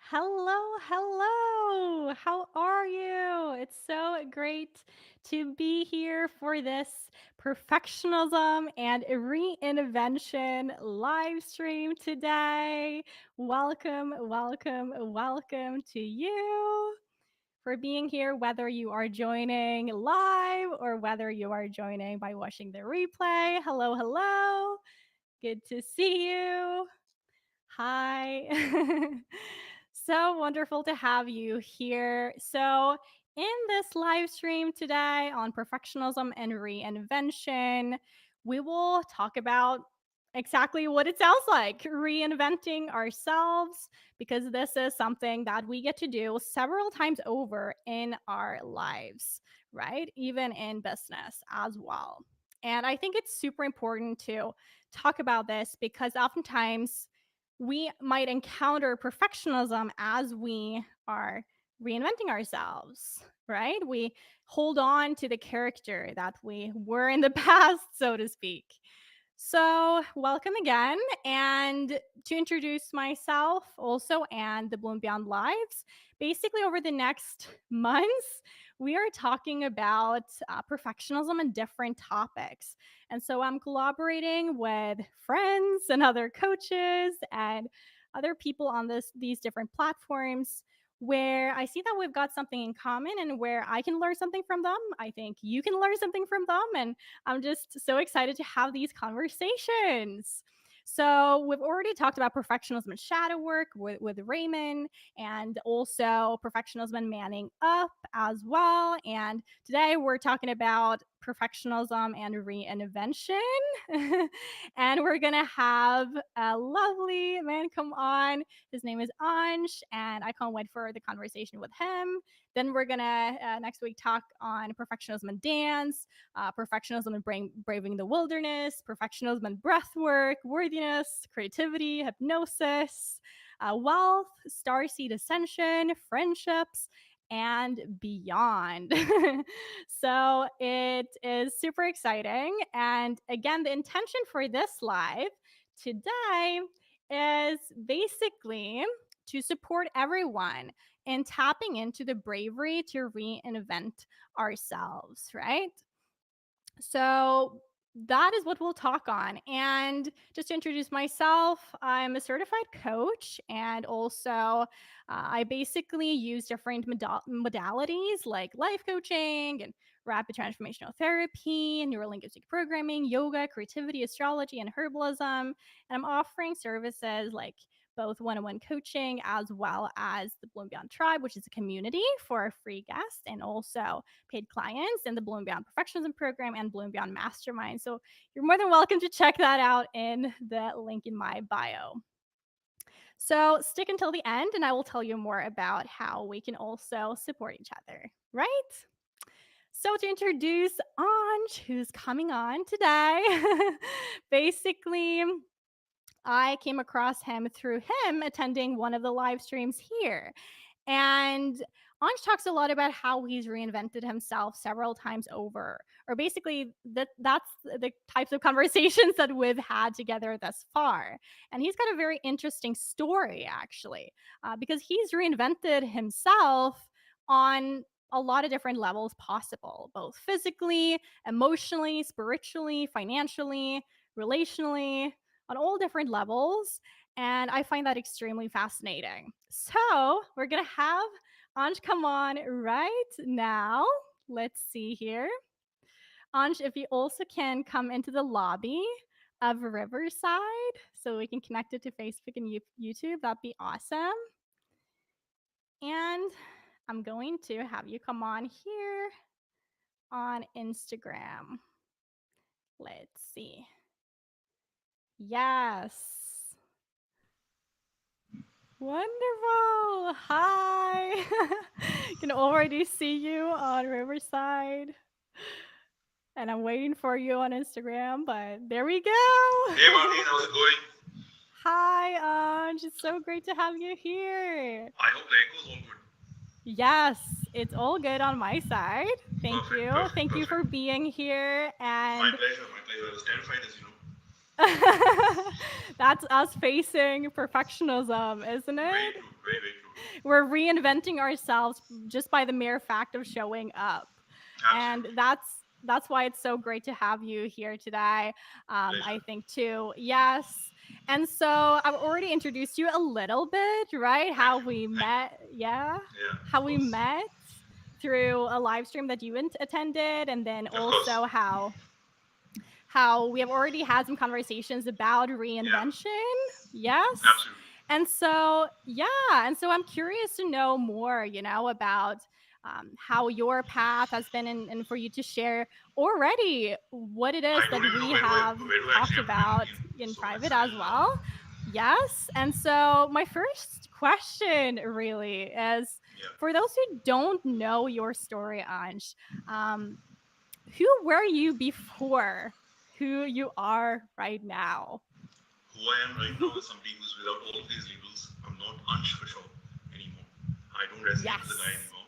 Hello, hello. How are you? It's so great to be here for this perfectionism and reinvention live stream today. Welcome, welcome, welcome to you for being here, whether you are joining live or whether you are joining by watching the replay. Hello, hello. Good to see you. Hi. So wonderful to have you here. So, in this live stream today on perfectionism and reinvention, we will talk about exactly what it sounds like reinventing ourselves, because this is something that we get to do several times over in our lives, right? Even in business as well. And I think it's super important to talk about this because oftentimes we might encounter perfectionism as we are reinventing ourselves, right? We hold on to the character that we were in the past, so to speak. So, welcome again. And to introduce myself also and the Bloom Beyond Lives, basically over the next months, we are talking about perfectionism and different topics. And so I'm collaborating with friends and other coaches and other people on these different platforms where I see that we've got something in common and where I can learn something from them. I think you can learn something from them. And I'm just so excited to have these conversations. So, we've already talked about perfectionism and shadow work with Raymond, and also perfectionism and manning up as well. And today we're talking about perfectionism and reinvention. And we're going to have a lovely man come on. His name is Aansh, and I can't wait for the conversation with him. Then we're going to next week talk on perfectionism and dance, perfectionism and braving the wilderness, perfectionism and breath work, worthiness, creativity, hypnosis, wealth, starseed ascension, friendships, and beyond. So it is super exciting. And again, the intention for this live today is basically to support everyone in tapping into the bravery to reinvent ourselves, right? So that is what we'll talk on. And just to introduce myself, I'm a certified coach, and also I basically use different modalities like life coaching and rapid transformational therapy, neurolinguistic programming, yoga, creativity, astrology, and herbalism. And I'm offering services like both one-on-one coaching as well as the Bloom Beyond Tribe, which is a community for free guests and also paid clients in the Bloom Beyond Perfectionism program and Bloom Beyond Mastermind. So you're more than welcome to check that out in the link in my bio. So stick until the end, and I will tell you more about how we can also support each other, right? So, to introduce Anj, who's coming on today, basically, I came across him through him attending one of the live streams here. And Ansh talks a lot about how he's reinvented himself several times over, or basically that's the types of conversations that we've had together thus far. And he's got a very interesting story, actually, because he's reinvented himself on a lot of different levels possible, both physically, emotionally, spiritually, financially, relationally, on all different levels. And I find that extremely fascinating. So we're going to have Anj come on right now. Let's see here. Anj, if you also can come into the lobby of Riverside so we can connect it to Facebook and YouTube, that'd be awesome. And I'm going to have you come on here on Instagram. Let's see. Yes. Wonderful. Hi. Can already see you on Riverside. And I'm waiting for you on Instagram, but there we go. Hey Martine, how's it going? Hi, Anj. It's so great to have you here. I hope the echo's all good. Yes, it's all good on my side. Thank Perfect, you. perfect, Thank you for perfect. being here. My And pleasure, my pleasure. I was terrified as you know. That's us facing perfectionism, isn't Very it? true. Very, very true. We're reinventing ourselves just by the mere fact of showing up. And Absolutely. that's why it's so great to have you here today. I Pleasure. think too. Yes. And so I've already introduced you a little bit, right? Thank How you. we Thank you. met. Yeah. Yeah, How of we course. met through a live stream that you attended, and then Of course. also how we have already had some conversations about Yeah, reinvention. Yes. absolutely. And so, yeah. And so I'm curious to know more, about how your path has been, and for you to share already what it is I don't that even know we have where do I talked actually have to even about begin. in So it's private a as little, well. Yes. And so, my first question really is yeah. for those who don't know your story, Ansh, um, who were you before who you are right now? Who I am right now is somebody who's without all of these labels. I'm not Ansh for sure anymore. I don't resonate with the guy Yes. anymore.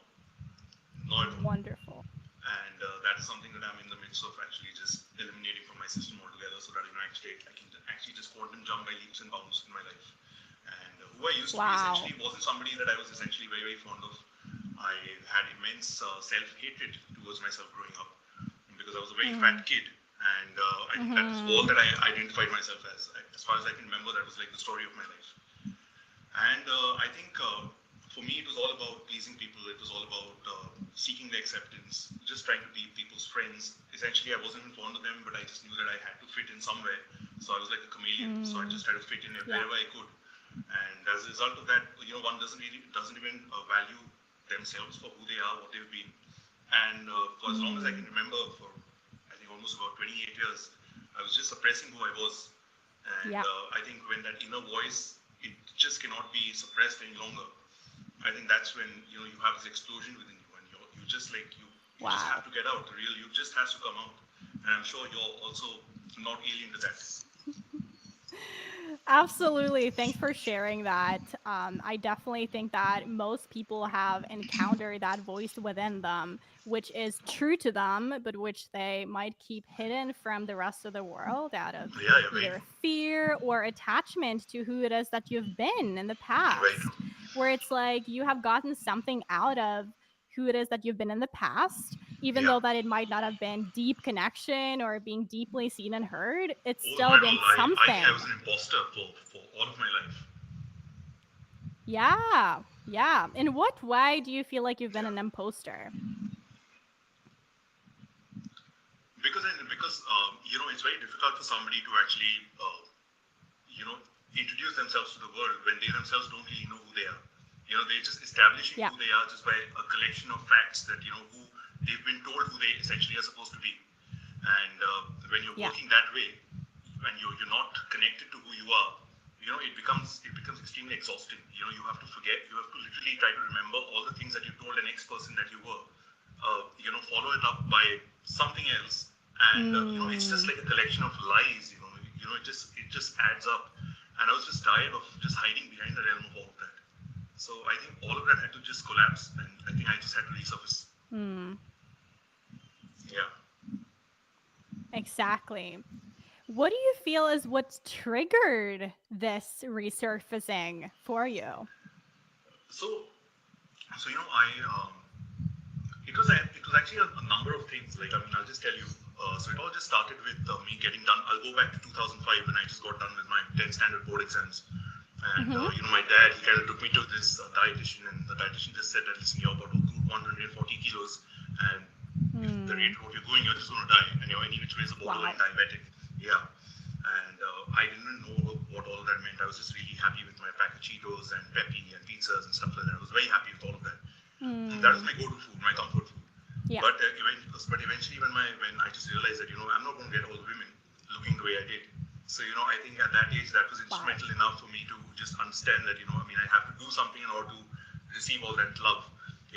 Not at all. Wonderful. And that is something that I'm in the midst of actually just eliminating from my system altogether, so that I can actually just quantum jump by leaps and bounds in my life. And who I used to be Wow. essentially wasn't somebody that I was essentially very, very fond of. I had immense self-hatred towards myself growing up because I was a very Mm. fat kid, and I think that is all Mhm. that I identified myself as. As far as I can remember, that was like the story of my life. And I think for me, it was all about pleasing people. It was all about seeking their acceptance, just trying to be people's friends. Essentially, I wasn't fond of them, but I just knew that I had to fit in somewhere. So I was like a chameleon. So I Mm. just had to fit in Yeah. wherever I could. And as a result of that, one doesn't even value themselves for who they are, what they've been. And for as long as I Mm. can remember, for I think almost about 28 years, I was just suppressing who I was. And Yeah. I think when that inner voice, it just cannot be suppressed any longer. I think that's when you have this explosion within you, and you just like you just have Wow. to get out. The real you just has to come out. And I'm sure you're also not alien to that. Absolutely. Thanks for sharing that. I definitely think that most people have encountered that voice within them, which is true to them, but which they might keep hidden from the rest of the world out of Yeah, yeah, very either true, fear or attachment to who it is that you've been in the very true. past, where it's like you have gotten something out of who it is that you've been in the past, even Yeah. though that it might not have been deep connection or being deeply seen and heard, it's Oh, still not at all. been I think I was something. an imposter for all of my life. Yeah. Yeah. In what way do you feel like you've been Yeah. an imposter? Because it's very difficult for somebody to actually you know introduce themselves to the world when they themselves don't really know who they are. They're just establishing Yeah. who they are just by a collection of facts that who they've been told who they essentially are supposed to be. And when you're Yeah. working that way, when you're not connected to who you are, it becomes extremely exhausting. You have to forget. You have to literally try to remember all the things that you told the next person that you were. Follow it up by something else, and it's just Mm. like a collection of lies. It just adds up. And I was just tired of just hiding behind the realm of all of that. So I think all of that had to just collapse, and I think I just had to resurface. Mm. Yeah. Exactly. What do you feel is what's triggered this resurfacing for you? So I it was actually a number of things. Like, I mean, I'll just tell you. So it all just started with me getting done. I'll go back to 2005 when I just got done with my 10th standard board exams. And Mm-hmm. my dad, he kind of took me to this dietitian, and the dietitian just said that, listen, you're about 140 kilos, and if the rate Mm. of what you're going, you're just going to die, and you're any which way is a borderline Wow. diabetic. Yeah. And I didn't know what all of that meant. I was just really happy with my pack of Cheetos and Peppy and pizzas and stuff like that. I was very happy with all of that. That was Mm. my go-to food, my comfort food. Yeah. But eventually, when I just realized that I'm not going to get all the women looking the way I did. So I think at that age that was Wow. instrumental enough for me to just understand that I mean I have to do something in order to receive all that love,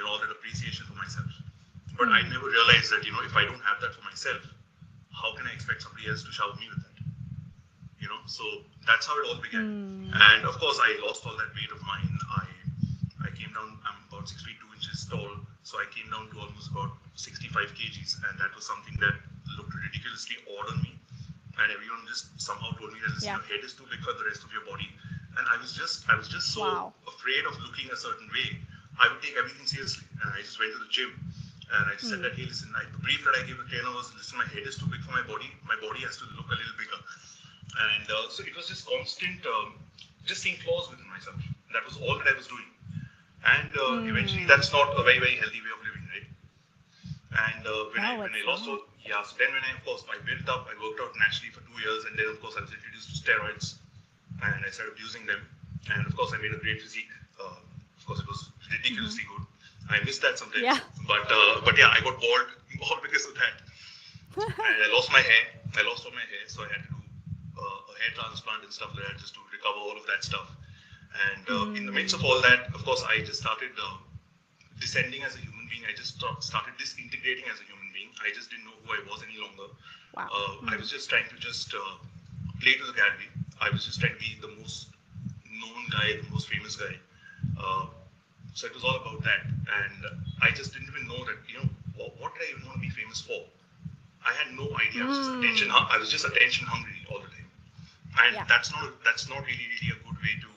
all that appreciation for myself. But I Mm. never realized that if I don't have that for myself, how can I expect somebody else to shower me with that? So that's how it all began. Mm. And of course, I lost all that weight of mine. I came down. I'm about 6 feet 2 inches tall, so I came down to almost about 65 kgs, and that was something that looked ridiculously odd on me. and everyone just somehow told me that, listen, Yeah. your head is too big for the rest of your body. And I was just so Wow. afraid of looking a certain way. I would take everything seriously, and I just went to the gym, and I just said Mm. that, hey, listen, the brief that I gave the trainer was, listen, my head is too big for my body. My body has to look a little bigger. And so it was just constant, just seeing flaws within myself. That was all that I was doing. And eventually, Mm. that's not a very, very healthy way of living, right? And when I No, when I it's lost not. all, yeah. So then when I, of course, I built up, I worked out naturally for 2 years, and then of course I was introduced to steroids, and I started abusing them. And of course I made a great physique. Of course it was Hmm. ridiculously good. I miss that Yeah. sometimes, but yeah, I got bored all because of that. And I lost my hair. I lost all my hair, so I had to do a hair transplant and stuff like that just to recover all of that stuff. And in the midst of Mm. all that, of course, I just started descending as a human being. I just started disintegrating as a human being. I just didn't know who I was any longer. Wow. I Mm. was just trying to just play to the gallery. I was just trying to be the most known guy, the most famous guy. Uh, so it was all about that, and I just didn't even know that, what did I even want to be famous for? I had no idea. I was just attention. Mm. I was just attention hungry all the time, and Yeah. that's not really a good way to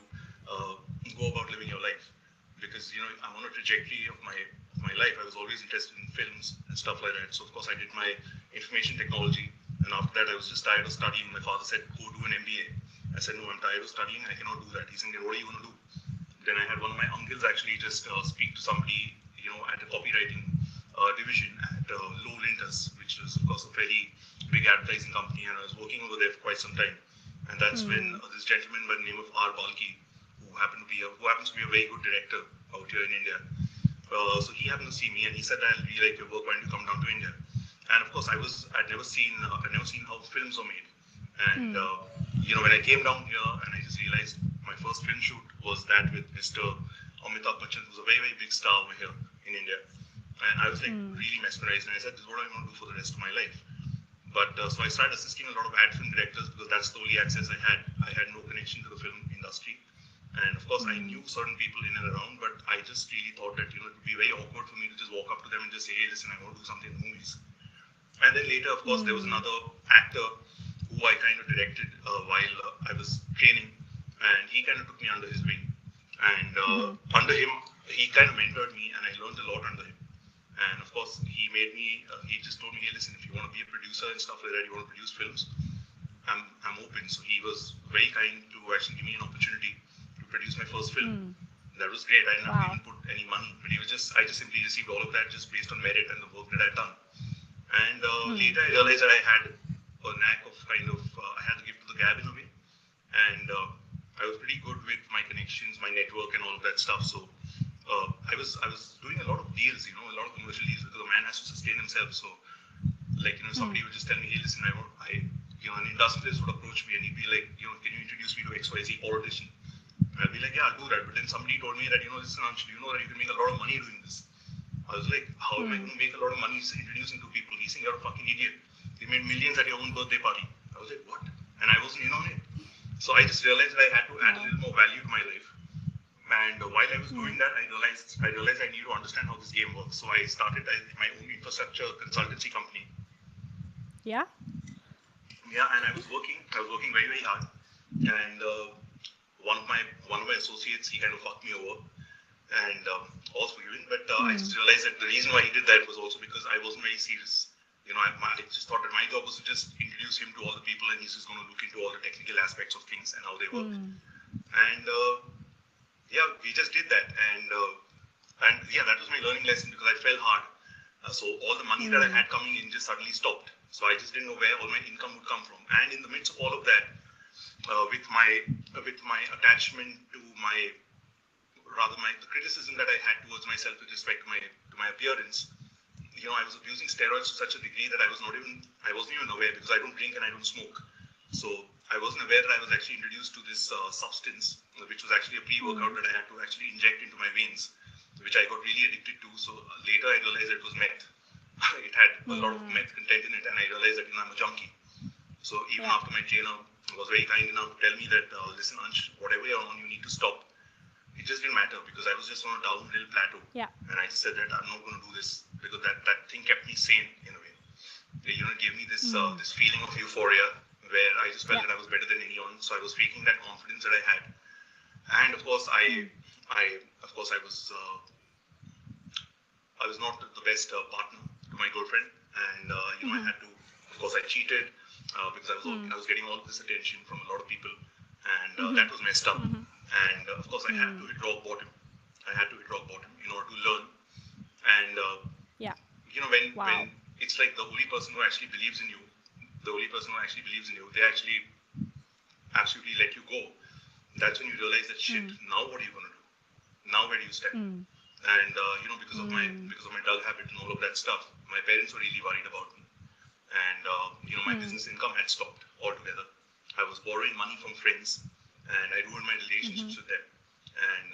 go about living your life, because I'm on a trajectory of my life. I was always interested in films and stuff like that. So of course I did my information technology, and after that I was just tired of studying. My father said, go do an MBA. I said, no, I'm tired of studying. I cannot do that. He said, what are you going to do? Then I had one of my uncles actually just speak to somebody, at a copywriting division at Low Linters, which was, of course, a very big advertising company, and I was working over there for quite some time. And that's when Mm. this gentleman by the name of R. Balki, who happens to be a very good director out here in India. So he happened to see me, and he said, "I really like your work. Why don't you come down to India?" And of course, I'd never seen how films are made. And Mm. when I came down here, and I just realized my first film shoot was that with Mr. Amitabh Bachchan, who's a very, very big star over here in India. And I was like Mm. really mesmerized, and I said, "This is what I want to do for the rest of my life." But so I started assisting a lot of ad film directors because that's the only access I had. I had no connection to the film industry, and of course I Mm. knew certain people in and around. But I just really thought that it would be very awkward for me to just walk up to them and just say, "Hey, listen, I want to do something in the movies." And then later, of course, there was Mm. another actor who I kind of directed while I was training, and he kind of took me under his wing. And Mhm. under him, he kind of mentored me, and I learned a lot under him. And of course, he just told me, hey, listen, if you want to be a producer and stuff like that, you want to produce films, I'm open. So he was very kind to actually give me an opportunity to produce my first film. Mm. That was great. I didn't have to Wow. even put any money, but I just simply received all of that just based on merit and the work that I'd done. And Mm. later I realized that I had a knack of I had to give to the gab in a way. And I was pretty good with my connections, my network, and all of that stuff. So I was doing a lot of deals, a lot of commercial deals because a man has to sustain himself. So like Mm. somebody would just tell me, hey, listen, an industrialist would approach me and he'd be like, can you introduce me to XYZ politician? I'd be like, yeah, I'll do that. But then somebody told me that, listen, Aansh, do you know that you can make a lot of money doing this? I was like, how am I Mm. going to make a lot of money introducing two people? He's saying, you're a fucking idiot. You made millions at your own birthday party. I was like, what? And I wasn't in on it. So I just realized that I had to add a Wow. little more value to my life. And while I was Mm. doing that, I realized I need to understand how this game works. So I started my own infrastructure consultancy company. Yeah. Yeah, and I was working very, very hard. And one of my associates, he kind of fucked me over, and all's forgiven. But I Mm. just realized that the reason why he did that was also because I wasn't very serious. I just thought that my job was to just introduce him to all the people, and he's just going to look into all the technical aspects of things and how they work. Mm. And yeah, we just did that, and yeah, that was my learning lesson because I fell hard. So all the money that I Mm. had coming in just suddenly stopped. So I just didn't know where all my income would come from. And in the midst of all of that, with my attachment to the criticism that I had towards myself with respect to my appearance, I was abusing steroids to such a degree that I wasn't even aware because I don't drink and I don't smoke. So I wasn't aware that I was actually introduced to this substance, which was actually a pre-workout Mm. that I had to actually inject into my veins, which I got really addicted to. So later I realized it was meth. It had a lot of Mm. meth content in it, and I realized that I'm a junkie. So even Yeah. after my trainer was very kind enough to tell me that, listen, Ansh, whatever you're on, you need to stop. It just didn't matter because I was just on a downhill plateau, Yeah. and I just said that I'm not going to do this because that thing kept me sane in a way. It gave me this Mm. this feeling of euphoria where I just felt Yep. that I was better than anyone. So I was faking that confidence that I had, and of course Mm. I was not the best partner to my girlfriend, and I Mhm. had to. Of course, I cheated because Mm. I was getting all of this attention from a lot of people, and that Mhm. was messed up. Mhm. And of course, I had to Mm. hit rock bottom. I had to hit rock bottom in order to learn. And Yeah. when Wow. it's like the only person who actually believes in you, the only person who actually believes in you, they actually absolutely let you go. That's when you realize that shit. Mm. Now what are you gonna do? Now where do you stand? Mm. And Mm. because of my drug habit and all of that stuff, my parents were really worried about me. And my Mm. business income had stopped altogether. I was borrowing money from friends, and I ruined my relationships Mhm. with them. And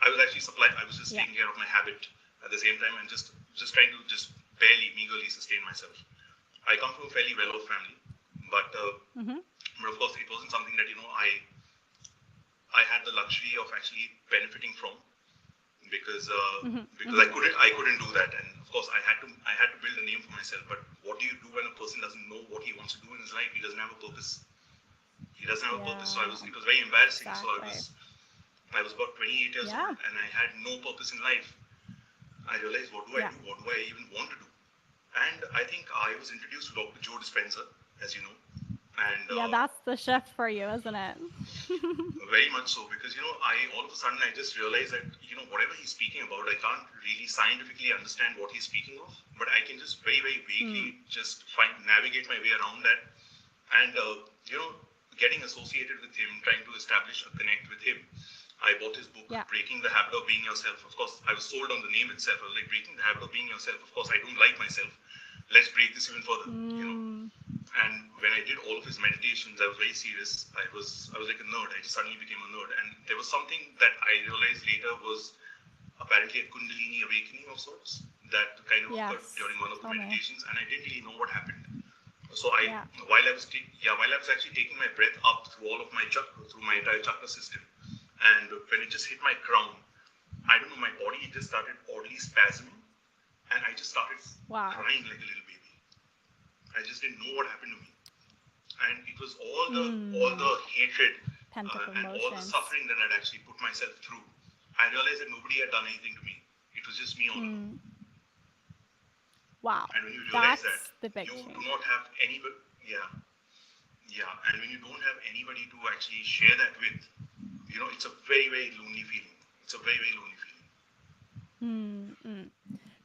I was actually supplying. I was just Yeah. taking care of my habit at the same time, and just trying to just barely, meagerly sustain myself. I come from a fairly well-off family, but Mhm. of course, it wasn't something that I had the luxury of actually benefiting from Mhm. because Mhm. I couldn't do that, and of course I had to build a name for myself. But what do you do when a person doesn't know what he wants to do in his life? He doesn't have a purpose. He doesn't have a purpose. So Yeah. it was very embarrassing. So Exactly. I was about 28 years Yeah. old, and I had no purpose in life. I realized, what do I Yeah. do? What do I even want to do? And I think I was introduced to Dr. Joe Dispenza, as you know, and Yeah, that's the shift for you, isn't it? very much so, because I all of a sudden I just realized that whatever he's speaking about, I can't really scientifically understand what he's speaking of, but I can just very very Mm. vaguely just find navigate my way around that, and getting associated with him, trying to establish a connect with him. I bought his book, Yeah. Breaking the Habit of Being Yourself. Of course, I was sold on the name itself. I was like, Breaking the Habit of Being Yourself. Of course, I don't like myself. Let's break this even further. Mm. And when I did all of his meditations, I was very serious. I was like a nerd. I just suddenly became a nerd. And there was something that I realized later was apparently a Kundalini awakening of sorts that kind of occurred Yes. during one of the Tell me. meditations, and I didn't really know what happened. So Yeah. while I was actually taking my breath up through all of my chakra, through my entire chakra system, and when it just hit my crown, I don't know, my body just started oddly spasming, and I just started Wow. crying like a little baby. I just didn't know what happened to me, and it was all Mm. the hatred Pent up and all the emotions. suffering that I'd actually put myself through. I realized that nobody had done anything to me. It was just me all along. Mm. Wow. And when you realize that That's the big you do change. not have anybody, yeah, yeah, and when you don't have anybody to actually share that with, it's a very very lonely feeling. It's a very very lonely feeling. Mm. Mm.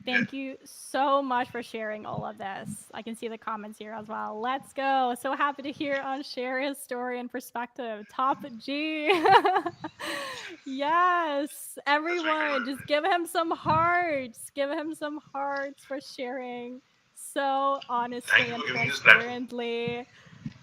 Yeah. Thank you so much for sharing all of this. I can see the comments here as well. Let's go. So happy to hear on share his story and perspective. Top G. Yes. That's very kind Everyone, of just you. give him some hearts. Give him some hearts for sharing so Thank honestly you and for giving me this platform. transparently.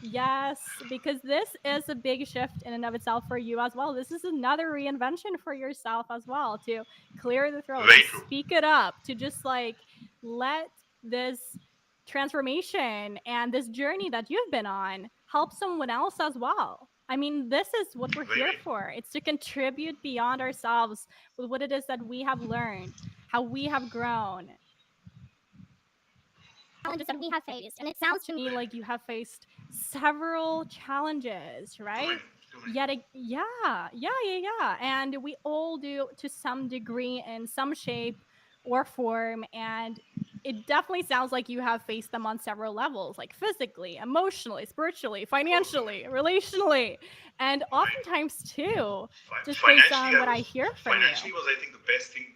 Yes, because this is a big shift in and of itself for you as well. This is another reinvention for yourself as well to clear the throat, to Very true. speak it up, to just like let this transformation and this journey that you've been on help someone else as well. I mean, this is what we're Very here very true. for. It's to contribute beyond ourselves with what it is that we have learned, how we have grown, challenges that we have faced. And it sounds to me like you have faced several challenges, Too right? many. Too many. Yet, yeah. And we all do to some degree in some shape or form. And it definitely sounds like you have faced them on several levels, like physically, emotionally, spiritually, Oh, too many. financially, relationally, and Very oftentimes too, just based financially on I what I was hear from you. financially was I think the best thing.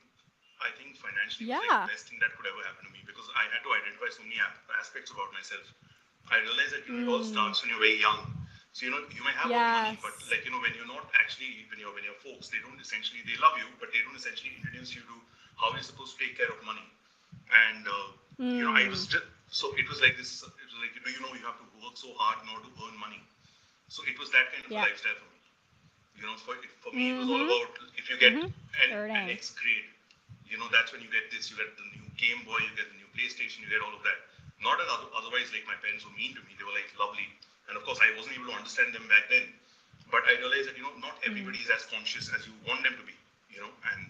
I think financially was like the Yeah. best thing that could ever happen to me because I had to identify so many aspects about myself. I realized that it all Mm, starts when you're very young. So you may have all the money, but yes. like when you're not actually when you're folks, they don't essentially they love you, but they don't essentially introduce you to how you're supposed to take care of money. And I was Mm, just so it was like this. It was like you have to work so hard in order to earn money. So it was that kind of a yeah. lifestyle for me. For me, it was all Mm-hmm. about if you get Mm-hmm. an Earning. X grade, that's when you get this. You get the new Game Boy, you get the new PlayStation, you get all of that. Not as otherwise, like my parents were mean to me. They were like lovely, and of course, I wasn't able to understand them back then. But I realized that not Mm, everybody is as conscious as you want them to be. And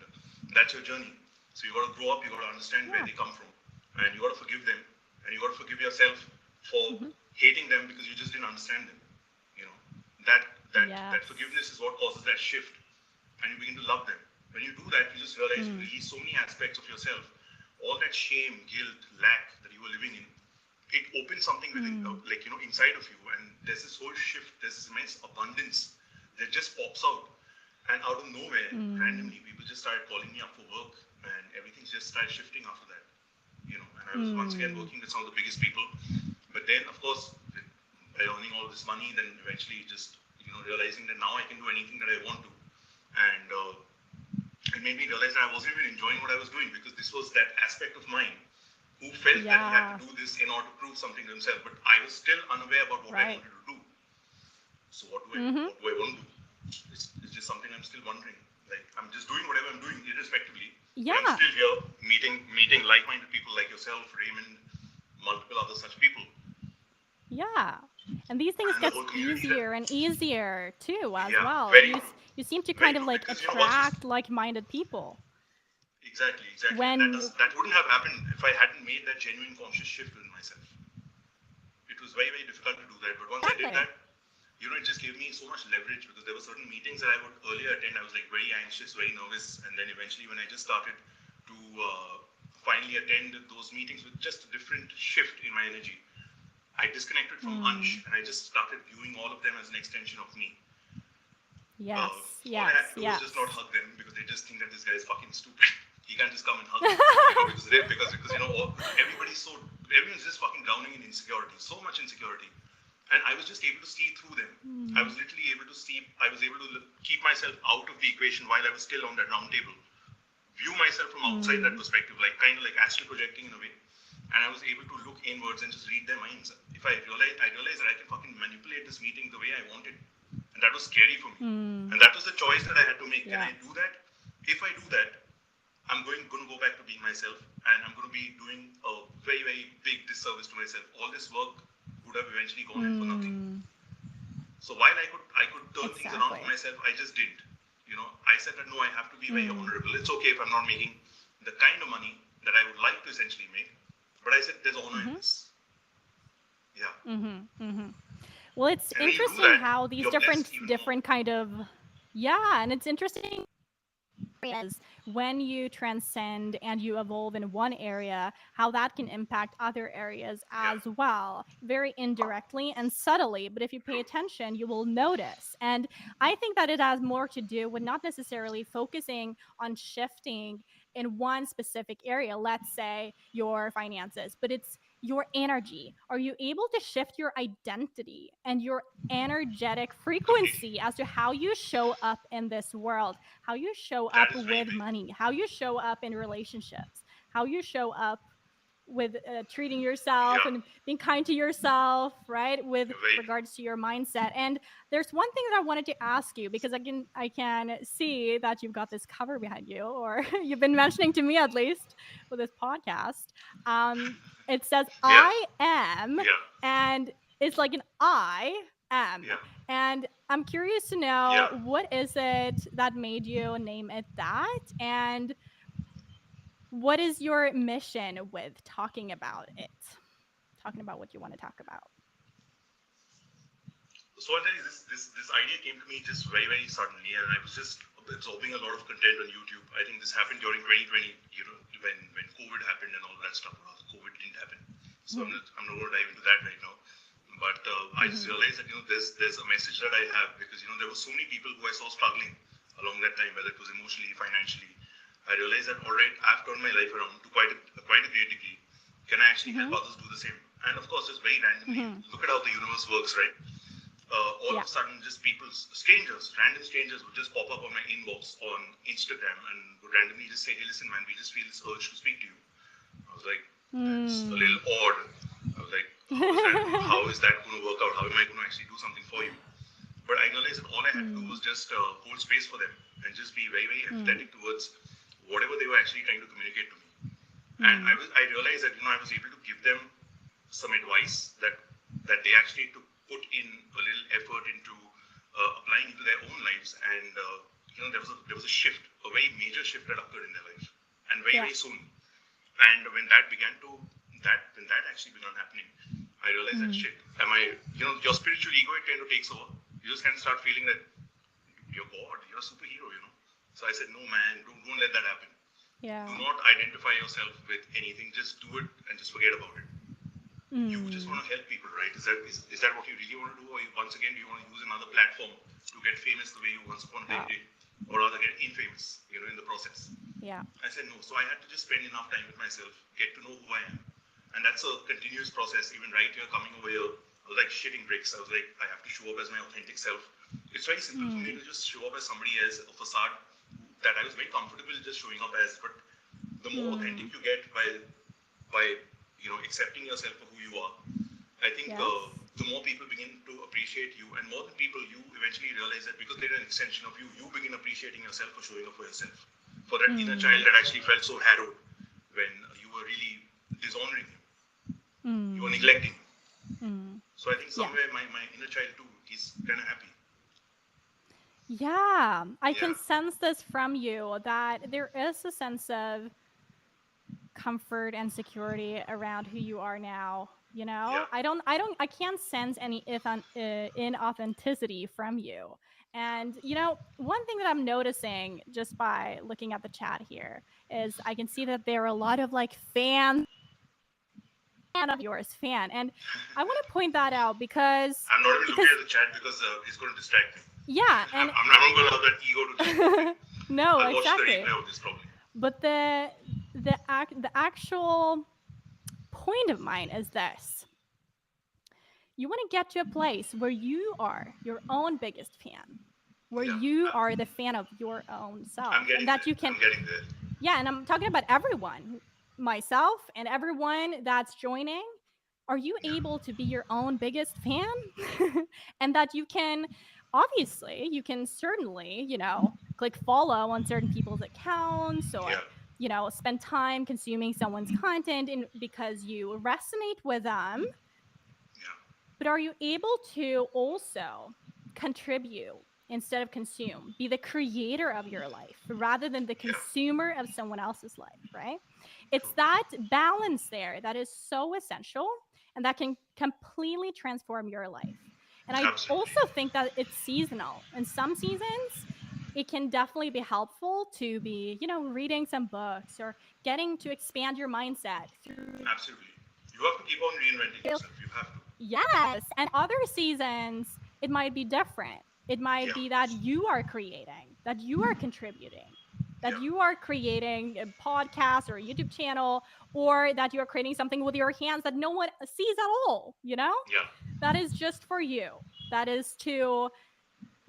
that's your journey. So you got to grow up. You got to understand where yeah. they come from, and you got to forgive them, and you got to forgive yourself for Mm-hmm. hating them because you just didn't understand them. You know, that that Yes. forgiveness is what causes that shift, and you begin to love them. When you do that, you just realize you Mm. release so many aspects of yourself. All that shame, guilt, lack that you were living in, it opens something within, Mm. like inside of you, and there's this whole shift. There's this immense abundance that just pops out, and out of nowhere, Mm. randomly, people just started calling me up for work, and everything just started shifting after that. And I was once again Mm. working with some of the biggest people. But then, of course, by earning all this money, then eventually just realizing that now I can do anything that I want to, and it made me realize that I wasn't even enjoying what I was doing because this was that aspect of mine who felt that he had to Yeah. do this in order to prove something to himself. But I was still unaware about what I Right. wanted to do. So Mm-hmm. what do I want to do? It's just something I'm still wondering. Like I'm just doing whatever I'm doing irrespectively, but I'm Yeah. still here meeting like-minded people like yourself, Raymond, multiple other such people, Yeah. And these things and the gets whole community that easier and easier too as yeah, well. very true, You seem to very kind of true. like Because what's this attract like-minded people exactly, and when that wouldn't have happened if I hadn't made that genuine conscious shift within myself. It was very difficult to do that, but once I did exactly. that, it just gave me so much leverage because there were certain meetings that I would earlier attend. I was like very anxious, very nervous, and then eventually when I just started to finally attend those meetings with just a different shift in my energy, I disconnected from Mm. Ansh and I just started viewing all of them as an extension of me. Yes. All I have Yes. to do is just not Yes. hug them because they just think that this guy is fucking stupid. He can't just come and hug me, because everyone's just fucking drowning in insecurity, so much insecurity, and I was just able to see through them. I Mm. was literally able to see. I was able to keep myself out of the equation while I was still on that round table, view myself from outside that Mm. perspective, like kind of like astral projecting in a way. And I was able to look inwards and just read their minds. If I realized that I can fucking manipulate this meeting the way I wanted, and that was scary for me. Mm. And that was the choice that I had to make. Can I Yes. do that? If I do that, I'm going to go back to being myself, and I'm going to be doing a very big disservice to myself. All this work would have eventually gone in for nothing. Mm. So while I could turn things around for Exactly. myself, I just didn't. I said that no, I have to be very Mm. honorable. It's okay if I'm not making the kind of money that I would like to essentially make, but I said there's honor in Mhm. this. Yeah, Mhm. Mhm. Well, it's and when you do interesting that, how these you're blessed even more. different kind of yeah, and it's interesting areas when you transcend and you evolve in one area, how that can impact other areas Yeah, as well, very indirectly and subtly. But if you pay true. attention, you will notice. And I think that it has more to do with not necessarily focusing on shifting in one specific area, let's say your finances, but it's your energy. Are you able to shift your identity and your energetic Completely. frequency as to how you show up in this world? How you show up That is very with big. money, how you show up in relationships, how you show up with treating yourself Yeah, and being kind to yourself, right? With very true. regards to your mindset. And there's one thing that I wanted to ask you because I can see that you've got this cover behind you, or you've been mentioning to me at least with this podcast. Um, it says Yeah, I am, yeah, and it's like an I am. yeah, And I'm curious to yeah. know what is it that made you name it that? And what is your mission with talking about it? Talking about what you want to talk about. So I'll tell you, this idea came to me just very suddenly, and I was just absorbing a lot of content on YouTube. I think this happened during 2020, when COVID happened and all that stuff. Well, COVID didn't happen, so Mm-hmm. I'm not going to dive into that right now. But I just Mm-hmm. realized that there's a message that I have because there were so many people who I saw struggling along that time, whether it was emotionally, financially. I realized that all right, I've turned my life around to quite a great degree. Can I actually help Mm-hmm. others do the same? And of course, just very randomly, Mm-hmm. look at how the universe works, right? All of Yeah. a sudden, just random strangers would just pop up on my inbox on Instagram and would randomly just say, "Hey, listen, man, we just feel this urge to speak to you." I was like, "That's a Mm. little odd." I was like, "How is that going to work out? How am I going to actually do something for you?" But I realized that all I had to do Mm. was just hold space for them and just be very Mm. empathetic towards whatever they were actually trying to communicate to me. And Mm. I realized that I was able to give them some advice that they actually took put in a little effort into applying into their own lives, and there was a shift, a very major shift that occurred in their life, and Yeah. very soon. And when that actually began happening, I I realized that Mm. shit. Am I? Your spiritual ego, it kind of takes over. You just kind of start feeling that you're God, you're a superhero. So I said, no, man, don't let that happen. Do Yeah. not identify yourself with anything. Just do it and just forget about it. You just Mm. want to help people, right? Is that what you really want to do, or once again, do you want to use another platform to get famous the way you once upon a time Oh, did, or rather get infamous, in the process? yeah. I said no. So I had to just spend enough time with myself, get to know who I am. And that's a continuous process. Even right here, coming over here, I was like shitting bricks. I was like, I have to show up as my authentic self. It's very simple for me Mm. to just show up as somebody else, a facade that I was very comfortable just showing up as. But the more authentic Mm. you get by accepting yourself for who you are, I think Yes. the more people begin to appreciate you, and more than people, you eventually realize that because they're an extension of you, you begin appreciating yourself for showing up for yourself, for that inner child Mm. that actually felt so harrowed when you were really dishonoring him, you were Mm. neglecting him. Mm. So I think Yeah. somewhere my inner child too, he's kind of happy. Yeah. I Yeah, can sense this from you that there is a sense of comfort and security around who you are now. yeah, I can't sense any inauthenticity from you. And one thing that I'm noticing just by looking at the chat here is I can see that there are a lot of like fans of yours fan, and I want to point that out because I'm not even looking because at the chat because it's going to distract me. yeah, I'm, and I'm not going to allow that ego to distract me. no, I'll watch the exactly. replay of this probably. But the actual point of mine is this: you want to get to a place where you are your own biggest fan, where Yeah, you are the fan of your own I'm self, and getting that there. you can, I'm getting there. yeah, and I'm talking about everyone, myself and everyone that's joining. Are you Yeah, able to be your own biggest fan? And that you can, obviously, you can certainly, click follow on certain people's accounts or, yeah, spend time consuming someone's content because you resonate with them. yeah, But are you able to also contribute instead of consume? Be the creator of your life rather than the yeah. consumer of someone else's life, right? It's True. that balance there that is so essential and that can completely transform your life. And I Absolutely. also think that it's seasonal. In some seasons, it can definitely be helpful to be, reading some books or getting to expand your mindset through. Absolutely. You have to keep on reinventing yourself. You have to. Yes. And other seasons, it might be different. It might Yeah. be that you are creating, that you are contributing, that Yeah. you are creating a podcast or a YouTube channel, or that you are creating something with your hands that no one sees at all, Yeah. That is just for you. That is to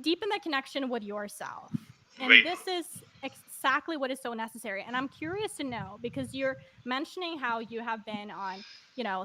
deepen the connection with yourself. And Very true. this is exactly what is so necessary. And I'm curious to know because you're mentioning how you have been on,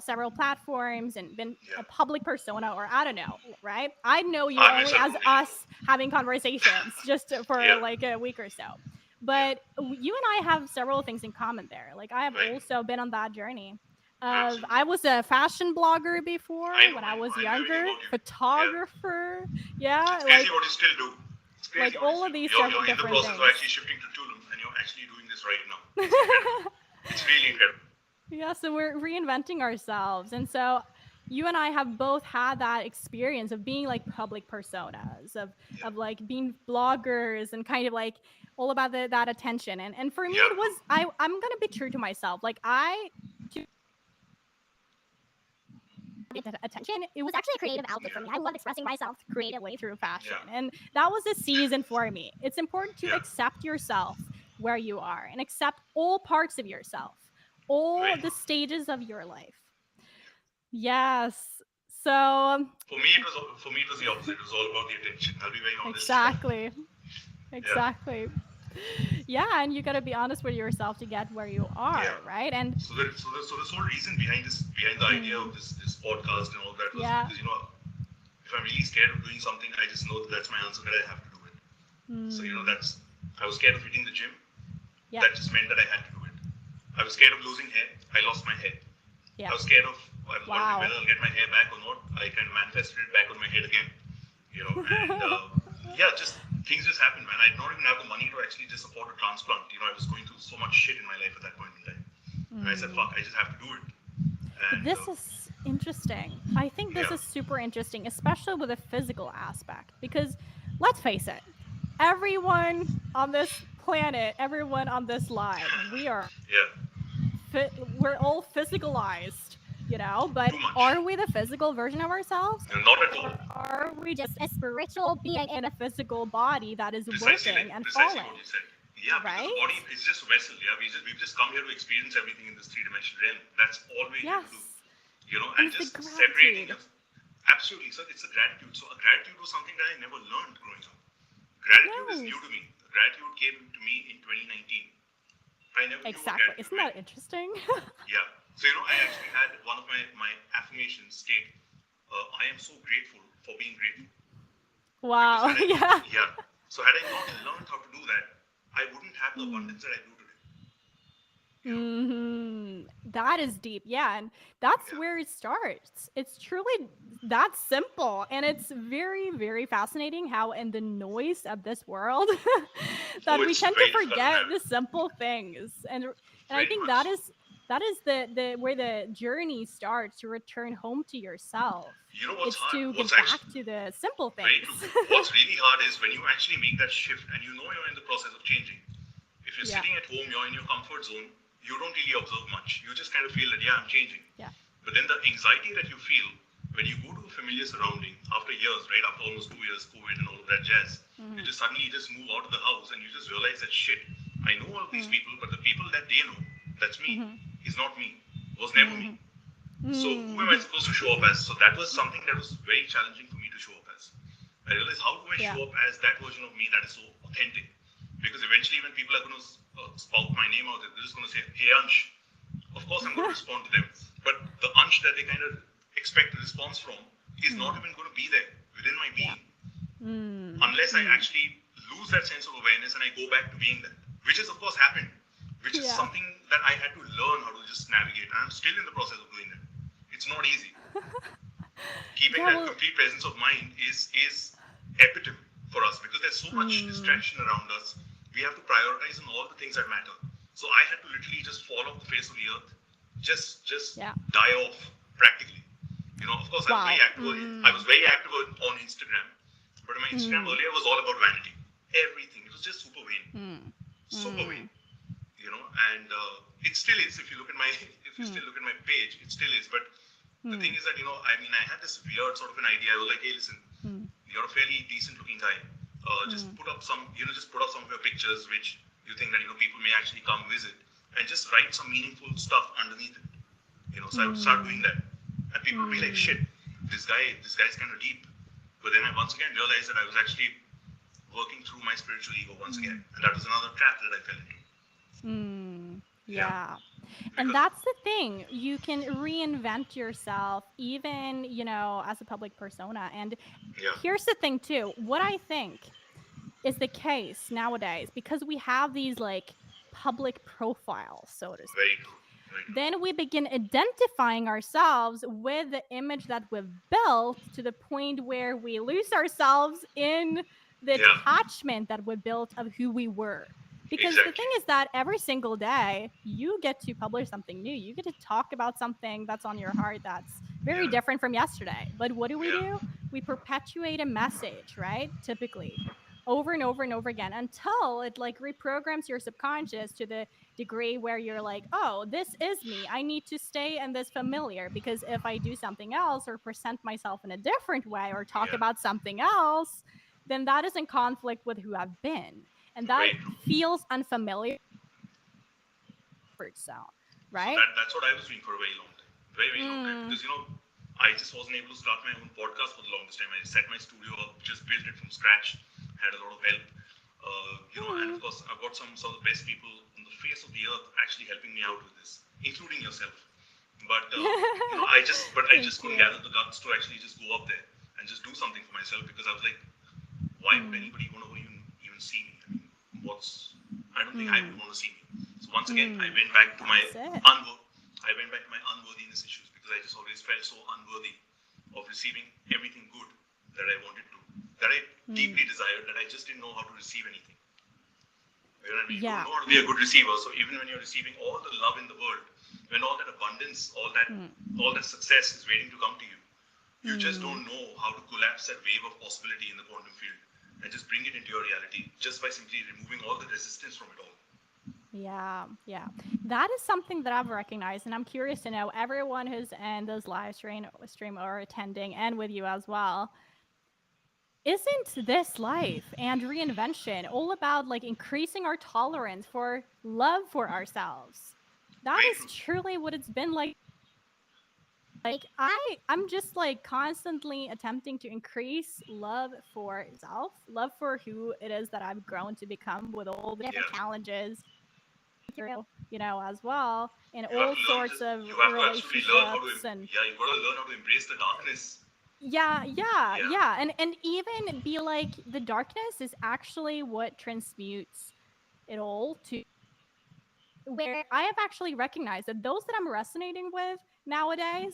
several platforms and been Yeah. a public persona, or I don't know, right? I know you I only myself as don't us really having conversations just know. for Yeah. like a week or so. Yeah. But you and I have several things in common there. Like I have Right. also been on that journey of Absolutely. I was a fashion blogger I before know. when I I know. was I know everything younger, about you. Yeah. photographer, yeah, It's crazy like what you still do. It's crazy what you all of still do. these You're in the different process of things. actually shifting to Tulum, and you're actually doing this right now. It's incredible. It's really incredible. Yeah, so we're reinventing ourselves. And so you and I have both had that experience of being like public personas, Yeah. of like being bloggers and kind of like all about that attention. And for me Yeah. it was I'm going to be true to myself. Like I to get attention. It was actually a creative outlet for Yeah. me. I love expressing myself creatively through fashion. Yeah. And that was a season for me. It's important to Yeah. accept yourself where you are and accept all parts of yourself, Very all the true. stages of your life. Yes. So, For me it was the opposite. It was all about the attention. I'll be very honest. exactly. Yeah. Exactly. Yeah, and you got to be honest with yourself to get where you Yeah. are, right? And So this whole reason behind the idea of mm, this podcast and all that was yeah. because if I'm really scared of doing something, I just know that that's my answer, that I have to do it. So Mm, that's I was scared of hitting the gym. yeah. That just meant that I had to do it. I was scared of losing hair. I lost my hair. Yeah. I was scared of, I was wondering Wow. whether I'll get my hair back or not. I kind of manifested it back on my head again. And yeah, just things just happened, man. I did not even have the money to actually just afford a transplant. I was going through so much shit in my life at that point in time. And I said, Mm. fuck, I just have to do it. But And this is Interesting. I think this Yeah, is super interesting, especially with a physical aspect, because let's face it, everyone on this planet, everyone on this live, yeah, we're all physicalized, but too much. are we the physical version of ourselves, No, not at or all. are we just a spiritual being in a physical body that is working and Precisely falling, what you said. Yeah, because the right? body is just a vessel. Yeah, we've just come here to experience everything in this three-dimensional realm. That's all we're here to do. Yes. And And it's the just separating gratitude. it. Absolutely. So it's a gratitude. So a gratitude was something that I never learned growing up. Gratitude is new to Yes. me. Gratitude came to me in 2019. I never knew what Exactly. gratitude Isn't meant. that interesting? Yeah. So, I actually had one of my affirmations state, I am so grateful for being grateful. Because Wow. Yeah. yeah. So had I not learned how to do that, I wouldn't have the Mm. abundance that I do today. You know? That is deep. Yeah. And that's Yeah. where it starts. It's truly that simple. And it's very, very fascinating how, in the noise of this world, Oh, that we it's tend to very difficult to forget the navigate. simple things. And I Very think much. that is the where the journey starts to return home to yourself. You know what's It's hard? to What's get back actually to the simple very things. true. What's really hard is when you actually make that shift and you're in the process of changing. If you're Yeah. sitting at home, you're in your comfort zone, you don't really observe much. You just kind of feel that, yeah, I'm changing. Yeah. But then the anxiety that you feel when you go to a familiar surrounding after years, right, after almost 2 years, COVID and all of that jazz, you Mm-hmm. just suddenly just move out of the house and you just realize that shit, I know all of these people, but the people that they know, that's me, Mm-hmm. is not me, was never me. Mm-hmm. So who am I Mm-hmm. supposed to show up as? So that was something that was very challenging for me to show up as. I realized, how do I Yeah. show up as that version of me that is so authentic? Because eventually, when people are going to spout my name out, they're just going to say, "Hey, Ansh." Of course, I'm going to respond to them. But the Ansh that they kind of expect a response from is not Mm. even going to be there within my Yeah. being Mm. unless I Mm. actually lose that sense of awareness and I go back to being that, which has of course happened, which is Yeah. something that I had to learn how to just navigate, and I'm still in the process of doing that. It's not easy. Keeping Yeah, that well, complete presence of mind is epitome for us because there's so much mm, distraction around us. We have to prioritize on all the things that matter. So I had to literally just fall off the face of the earth, just yeah. die off practically. Of course, I was very Wow. active. I was Mm, very active on Instagram, but my Instagram mm, earlier was all about vanity. Everything. It was just super vain, mm, super vain. mm, And it still is. If you look at my, if you mm, still look at my page, it still is. But the thing mm, is that I mean, I had this weird sort of an idea. I was like, hey, listen, mm, you're a fairly decent looking guy. Just mm, put up some, just put up some of your pictures which you think that people may actually come visit, and just write some meaningful stuff underneath it. So I would start doing mm, that, and people would be like, mm, shit, this guy's kind of deep. But then I once again realized that I was actually working through my spiritual ego once again, mm, and that was another trap that I fell into. mm. Yeah, Yeah. And because that's the thing. You can reinvent yourself even, as a public persona. And yeah, here's the thing too. What I think is the case nowadays, because we have these like public profiles, so to very speak, true, very true. then we begin identifying ourselves with the image that we've built, to the point where we lose ourselves in the Yeah, attachment that we built of who we were. Because the thing exactly. is that every single day you get to publish something new. You get to talk about something that's on your heart that's very Yeah, different from yesterday. But what do? yeah, We perpetuate a message, right? Typically, over and over and over again, until it like reprograms your subconscious to the degree where you're like, oh, this is me. I need to stay in this familiar, because if I do something else or present myself in a different way or talk yeah. about something else, then that is in conflict with who I've been. And that Very true. feels unfamiliar comfort zone, So right? that's what I was doing for a very very long time Mm, because I just wasn't able to start my own podcast for the longest time. I set my studio up, just built it from scratch, had a lot of help, and of mm. course I've got some of the best people on the face of the earth actually helping me out with this, including yourself. But I just Thank couldn't you. gather the guts to actually just go up there and just do something for myself because I was like, why would Mm, anybody want to even see me? I mean, what's I don't think I would mm, want to see me. So once again, mm. That's it. I went back to my unworthiness issues because I just always felt so unworthy of receiving everything good that I wanted to, that I Mm. deeply desired, that I just didn't know how to receive anything. You know what I mean? You don't Yeah. know how to be a good receiver. So even when you're receiving all the love in the world, when all that abundance, Mm. all that success is waiting to come to you, you just Mm. don't know how to collapse that wave of possibility in the quantum field and just bring it into your reality just by simply removing all the resistance from it all. Yeah, yeah. That is something that I've recognized, and I'm curious to know everyone who's in this stream or attending, and with you as well. Isn't this life and reinvention all about like increasing our tolerance for love for ourselves? That Very is true. truly what it's been like I'm just like constantly attempting to increase love for self, love for who it is that I've grown to become with all the different Yeah. challenges through, as well, in You have all to learn sorts just, of you have to absolutely learn how to, relationships and yeah, you got to learn how to embrace the darkness. yeah, yeah, Yeah. yeah. And even be like the darkness is actually what transmutes it all to where I have actually recognized that those that I'm resonating with nowadays,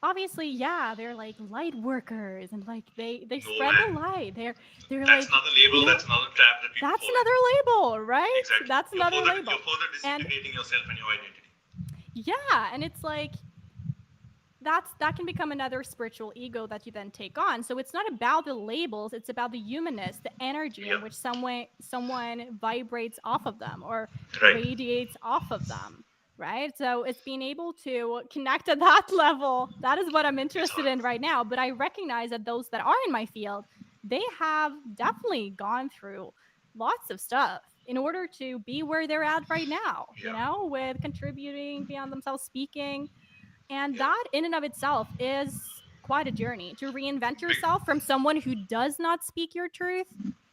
obviously, yeah, they're like light workers and like they No, spread man. the light. They're That's like, another you label, know, that's another trap that people that's fall in. another label, right? Exactly. That's another You're label. further And disintegrating yourself and your identity. yeah, and it's like that can become another spiritual ego that you then take on. So it's not about the labels, it's about the humanness, the energy in Yeah. which someone vibrates off of them or Right. radiates off of them, right? So it's being able to connect at that level. That is what I'm It's interested hard. in right now, but I recognize that those that are in my field, they have definitely gone through lots of stuff in order to be where they're at right now, Yeah. with contributing beyond themselves, speaking, and Yeah. that in and of itself is quite a journey to reinvent Big, yourself from someone who does not speak your truth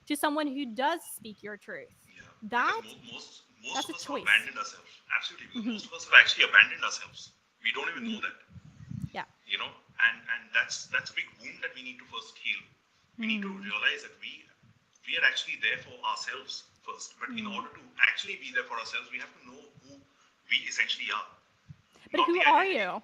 to someone who does speak your truth. yeah. Because That most that's of a us have choice. abandoned ourselves. Absolutely. Because Hmm. most of us have actually abandoned ourselves. We don't even know Hmm. that. Yeah. And that's a big wound that we need to first heal. We need to Mm. realize that we are actually there for ourselves first. But in Mm. order to actually be there for ourselves, we have to know who we essentially are, But not who the are identity. you?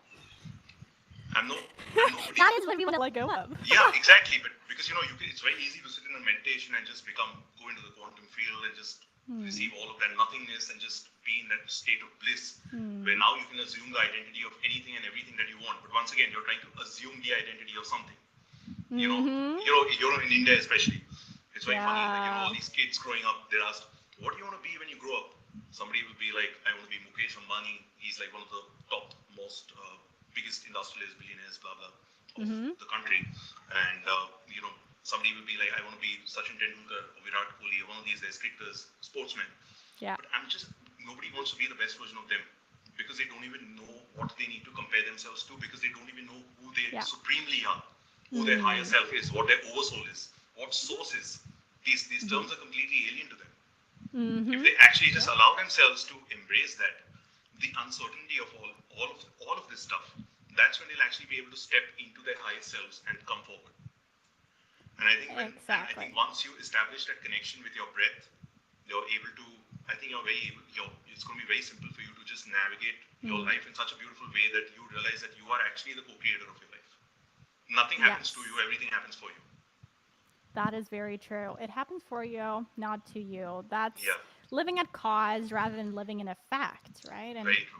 I'm no, I'm nobody. That is what we want to let go of. Yeah, exactly. But because it's very easy to sit in a meditation and just go into the quantum field and just Hmm. receive all of that nothingness and just be in that state of bliss, where Hmm. now you can assume the identity of anything and everything that you want. But once again, you're trying to assume the identity of something. Mm-hmm. In India especially, it's very funny. Like all Yeah. these kids growing up, they're asked, "What do you want to be when you grow up?" Somebody will be like, "I want to be Mukesh Ambani. He's like one of the top most biggest industrialists, billionaires, blah blah, of Mm-hmm. the country." And somebody will be like, "I want to be Sachin Tendulkar or Virat Kohli or one of these cricketers, sportsmen." Yeah. But nobody wants to be the best version of them because they don't even know what they need to compare themselves to because they don't even know who they Yeah. supremely are, who their higher Mm. self is, what their oversoul is, what source is. These Mm-hmm. terms are completely alien to them. If Mm-hmm. they actually just Yeah. allow themselves to embrace that, the uncertainty of all of this stuff, that's when they'll actually be able to step into their higher selves and come forward. And I think Exactly. once you establish that connection with your breath, you're able to. I think you're very able. It's going to be very simple for you to just navigate your Mm. life in such a beautiful way that you realize that you are actually the co-creator of your life. Nothing happens to you. Yes. Everything happens for you. That is very true. It happens for you, not to you. That's Yeah, living at cause rather than living in effect, right? And very true.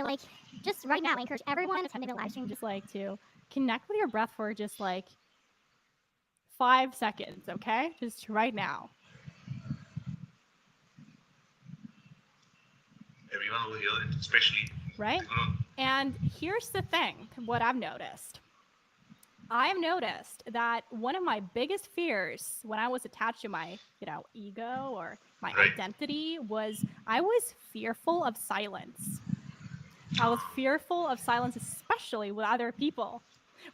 like just right now, I encourage everyone attending the live stream just like to connect with your breath for just like 5 seconds, okay? Just right now, Everyone over here, especially, right? they're gonna. And here's the thing what I've noticed. I've noticed that one of my biggest fears when I was attached to my, ego or my Right. identity was I was fearful of silence. I was fearful of silence, especially with other people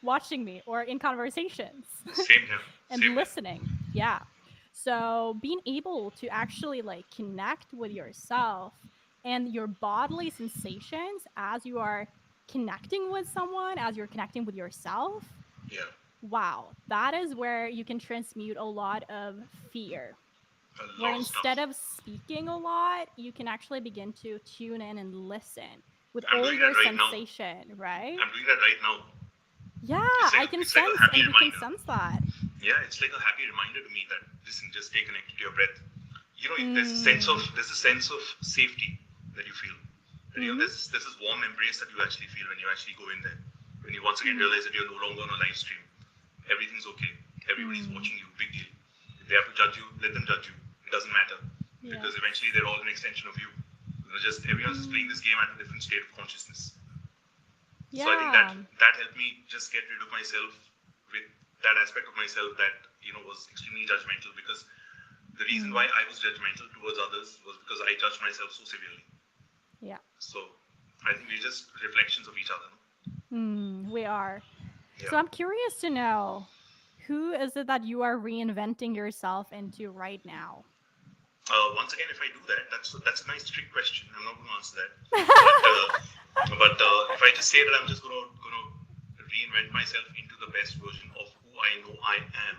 watching me or in conversations Same here. and Same here. listening. Yeah. So being able to actually like connect with yourself and your bodily sensations as you are connecting with someone, as you're connecting with yourself, Yeah. wow, that is where you can transmute a lot of fear. A Where lot of instead stuff. of speaking a lot, you can actually begin to tune in and listen with I'm all doing that your right now. sensation, right? I'm doing that right now. Yeah, I can It's like a sense happy and we can reminder. sense that. Yeah, it's like a happy reminder to me that listen, just stay connected to your breath. Mm. there's a sense of safety that you feel. That, Mhm. there's this warm embrace that you actually feel when you actually go in there. When you once again Mhm. realize that you're no longer on a live stream. Everything's okay. Everybody's Mm. watching you. Big deal. If they have to judge you, let them judge you. It doesn't matter because Yes. eventually they're all an extension of you. Just everyone's just playing Mm. this game at a different state of consciousness. So I think Yeah. that helped me just get rid of myself with that aspect of myself that was extremely judgmental, because the reason Mm. why I was judgmental towards others was because I judged myself so severely. Yeah. So I think we're just reflections of each other. No? We are. Yeah. So I'm curious to know, who is it that you are reinventing yourself into right now? Once again, if I do that, that's a nice trick question. I'm not going to answer that. But if I just say that I'm just going to reinvent myself into the best version of who I know I am,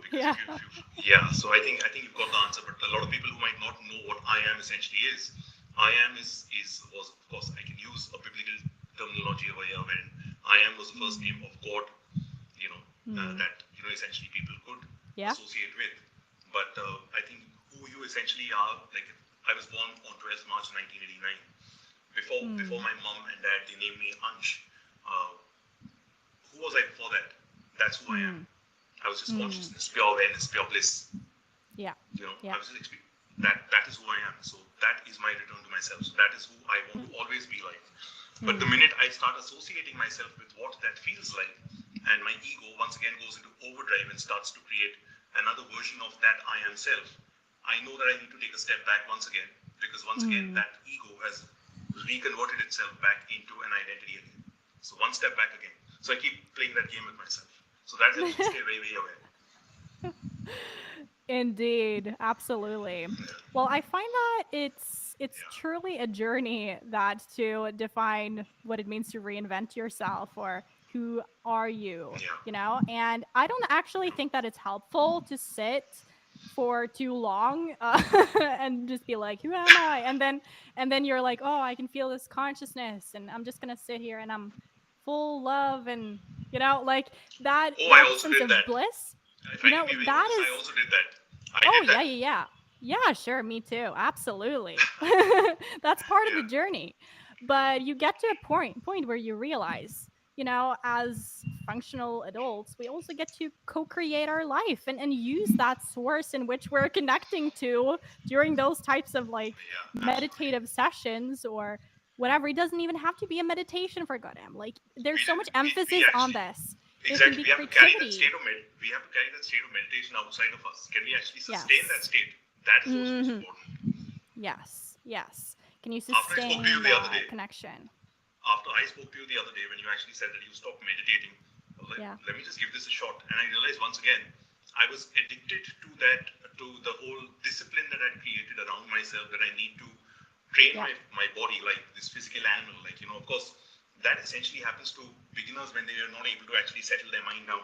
because Yeah. if you yeah, so I think you've got the answer. But a lot of people who might not know what I am essentially is, I am is was, of course, I can use a biblical terminology over here, wherein I am was the first name Mm. of God, Mm. that essentially people could Yeah. associate with. But I think who you essentially are, like, I was born on 12th March 1989. Before Mm. my mom and dad, they named me Ansh. Uh, who was I before that? That's who I am. Mm. I was just Mm. consciousness, pure awareness, pure bliss. Yeah. I Yeah. was just that is who I am. So that is my return to myself. So that is who I want to Mm. always be like. But the Mm. minute I start associating myself with what that feels like, and my ego once again goes into overdrive and starts to create another version of that I am self, I know that I need to take a step back once again, because once again Mm. that ego has reconverted itself back into an identity again. So one step back again. So I keep playing that game with myself. So that helps me stay very, very aware. Indeed, absolutely. Yeah. Well, I find that it's Yeah. truly a journey that to define what it means to reinvent yourself, or who are you, Yeah. And I don't actually think that it's helpful to sit for too long and just be like, who am I? And then you're like, oh, I can feel this consciousness, and I'm just gonna sit here and I'm full love, and like that Oh, I that also sense did of that. bliss. If I can be very That honest, I is. also did that. I Oh, did yeah, that. yeah, yeah. Yeah, sure, me too. Absolutely. That's part of the Yeah. journey. But you get to a point where you realize, as functional adults, we also get to co-create our life, and use that source in which we're connecting to during those types of like Yeah. Absolutely. meditative sessions or whatever. It doesn't even have to be a meditation, for goddamn. Like, there's so much We emphasis on actually this. It can exactly be we have to carry that state creativity. of we have to carry that state of meditation outside of us. Can we actually sustain that Yes. state? That is what's most Mhm. important. Yes, yes. Can you After I spoke to you sustain the other that day, connection? after I spoke to you the other day when you actually said that you stopped meditating, Yeah. let me just give this a shot. And I realized once again, I was addicted to that, to the whole discipline that I'd created around myself, that I need to train Yeah. my body like this physical animal. Like, of course, that essentially happens to beginners when they are not able to actually settle their mind down.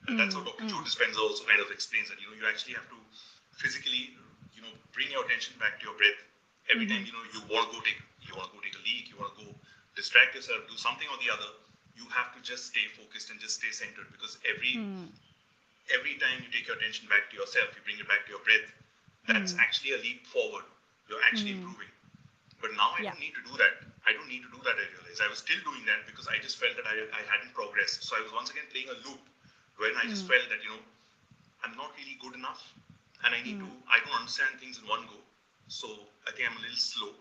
And that's how Mm, Dr. Joe mm. Dispenza also kind of explains that, you actually have to physically, bring your attention back to your breath. Every time, Mhm. you want to go take a leak, you want to go distract yourself, do something or the other, you have to just stay focused and just stay centered, because Mm. every time you take your attention back to yourself, you bring it back to your breath, that's Mm. actually a leap forward. You're actually Mm. improving. But now I Yeah. don't need to do that. I don't need to do that, I realize. I was still doing that because I just felt that I hadn't progressed. So I was once again playing a loop when I just Mm. felt that, I'm not really good enough, and Mm. I don't understand things in one go. So I think I'm a little slow.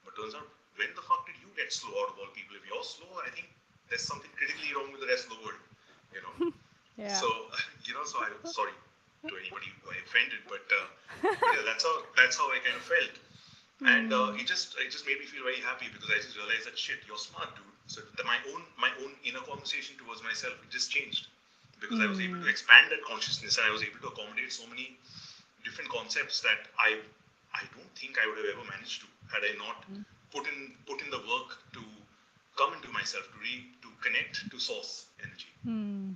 But turns out, when the fuck did you get slow out of all people? If you're slow, I think there's something critically wrong with the rest of the world, you know. Yeah. So, so I sorry to anybody who I offended, but yeah, that's how I kind of felt, and Mm. it just made me feel very happy, because I just realized that shit, you're smart, dude. So my own inner conversation towards myself, it just changed, because I was able to Mm. expand that consciousness, and I was able to accommodate so many different concepts that I don't think I would have ever managed to, had I not Mm. put in the work to come into myself, to connect to source energy. Mm.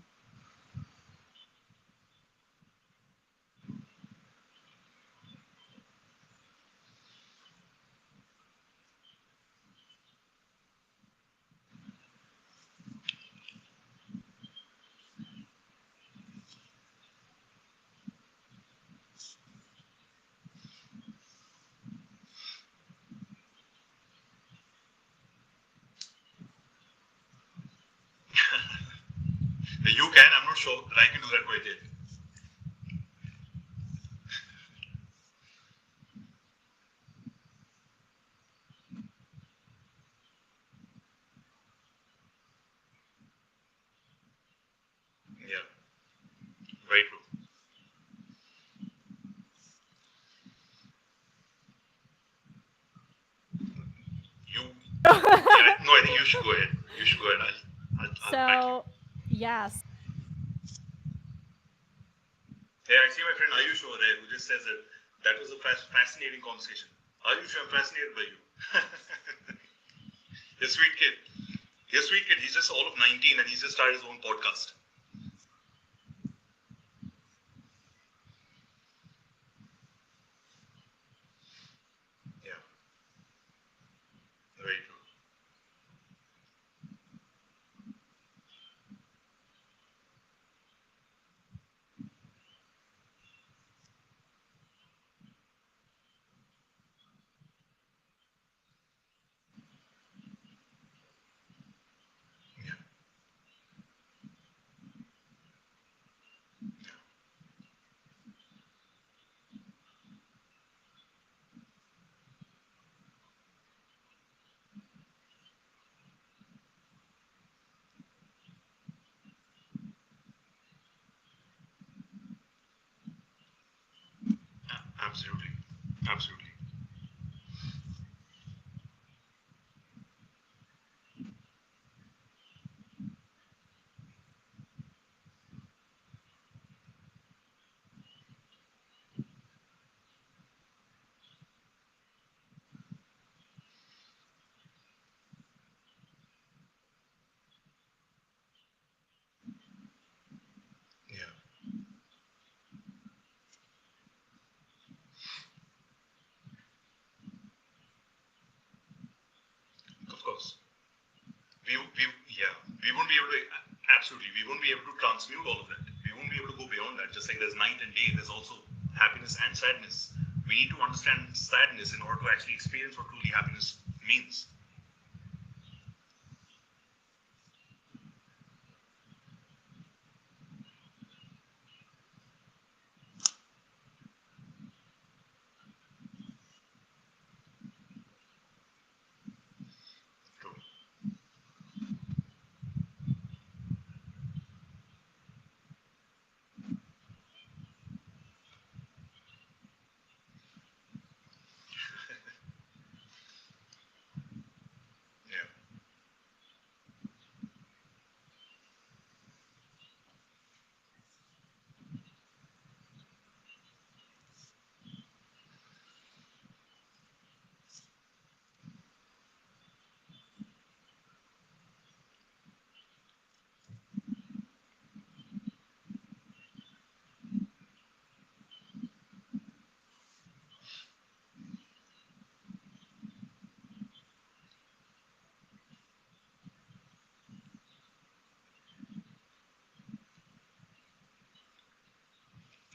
You can. I'm not sure that I can do that quite yet. Yeah, very true. You, yeah, no, I think you should go ahead. You should go ahead. I'll back you. So, yes. Hey, I see my friend Ayush over there who just says that that was a fascinating conversation. Ayush, I'm fascinated by you. You're a sweet kid. You're a sweet kid. He's just all of 19 and he's just started his own podcast. Yeah, very true. Yeah, absolutely. Absolutely. Yeah, of course. Yeah, we won't be able to, absolutely, we won't be able to transmute all of that. We won't be able to go beyond that. Just like there's night and day, there's also happiness and sadness. We need to understand sadness in order to actually experience what truly happiness means. True. Yeah.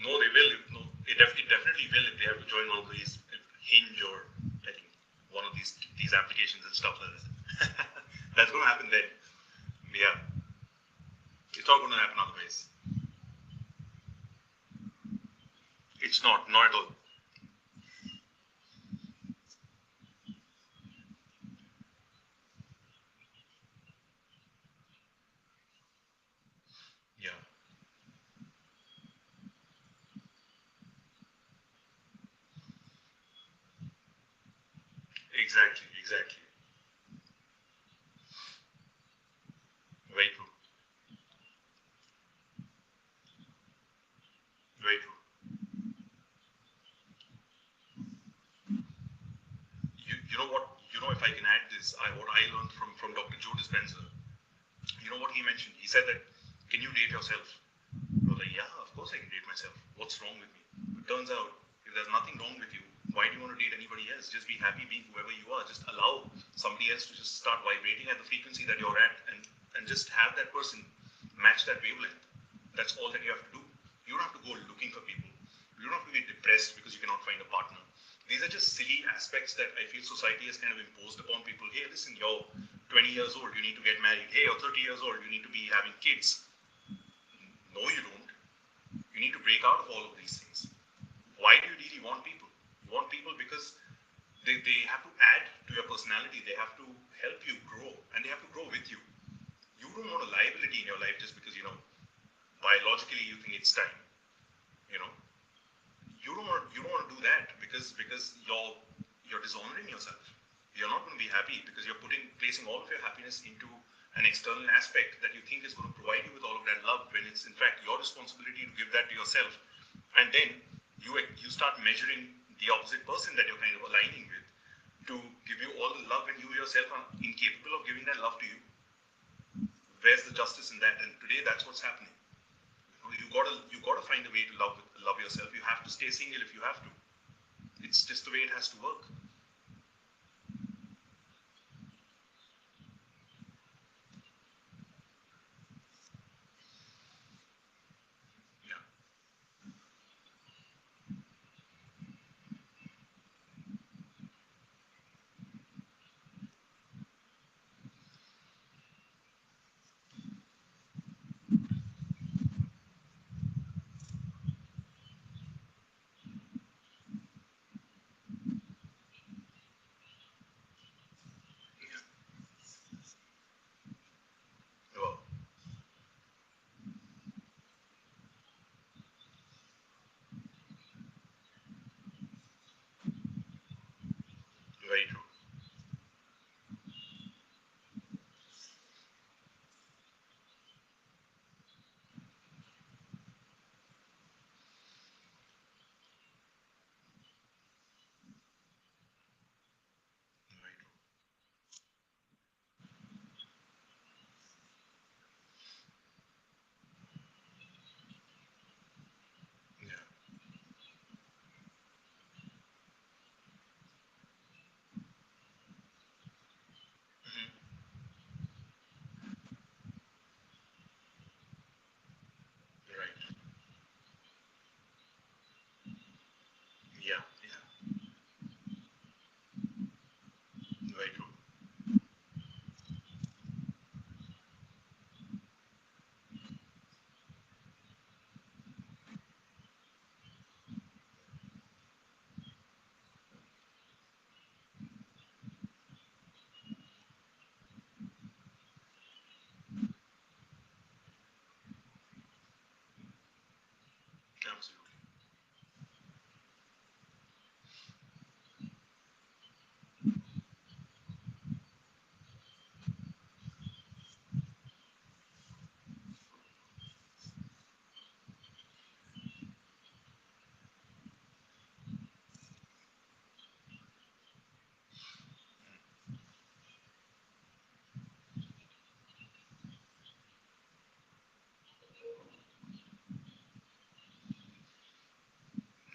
No, they will. No, it definitely will if they have to join one of these Hinge or I think one of these applications and stuff like that. That's going to happen then. Yeah, it's not going to happen otherwise. It's not at all. Yeah, exactly, exactly. Very true. Very true. You know what? You know, if I can add this, what I learned from Dr. Joe Dispenza. You know what he mentioned? He said that, can you date yourself? I was like, yeah, of course I can date myself. What's wrong with me? It turns out, if there's nothing wrong with you, why do you want to date anybody else? Just be happy being whoever you are. Just allow somebody else to just start vibrating at the frequency that you're at, and just have that person match that wavelength. That's all that you have to do. You don't have to go looking for people. You don't have to be depressed because you cannot find a partner. These are just silly aspects that I feel society has kind of imposed upon people. Hey, listen, you're 20 years old, you need to get married. Hey, you're 30 years old, you need to be having kids. No, you don't. You need to break out of all of these things. Why do you really want people? You want people because they have to add to your personality. They have to help you grow, and they have to grow with you. You don't want a liability in your life just because, biologically you think it's time. You know, you don't want to do that because you're dishonoring yourself. You're not going to be happy because you're placing all of your happiness into an external aspect that you think is going to provide you with all of that love, when it's in fact your responsibility to give that to yourself. And then you start measuring the opposite person that you're kind of aligning with to give you all the love, when you yourself are incapable of giving that love to you. Where's the justice in that? And today that's what's happening. You gotta find a way to love yourself. You have to stay single if you have to. It's just the way it has to work. Yeah, yeah. Well, very true. Very true. Yeah. Mm-hmm. Right. Yeah. Yeah. Very true. Absolutely.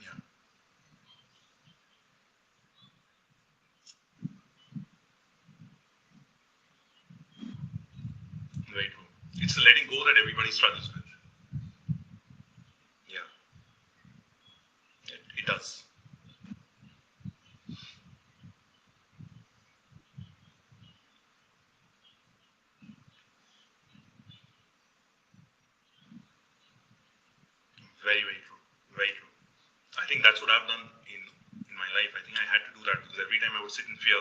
Yeah. Very true. It's the letting go that everybody struggles with. Yeah. It does. Very, very true. Very true. I think that's what I've done in my life. I think I had to do that because every time I would sit in fear,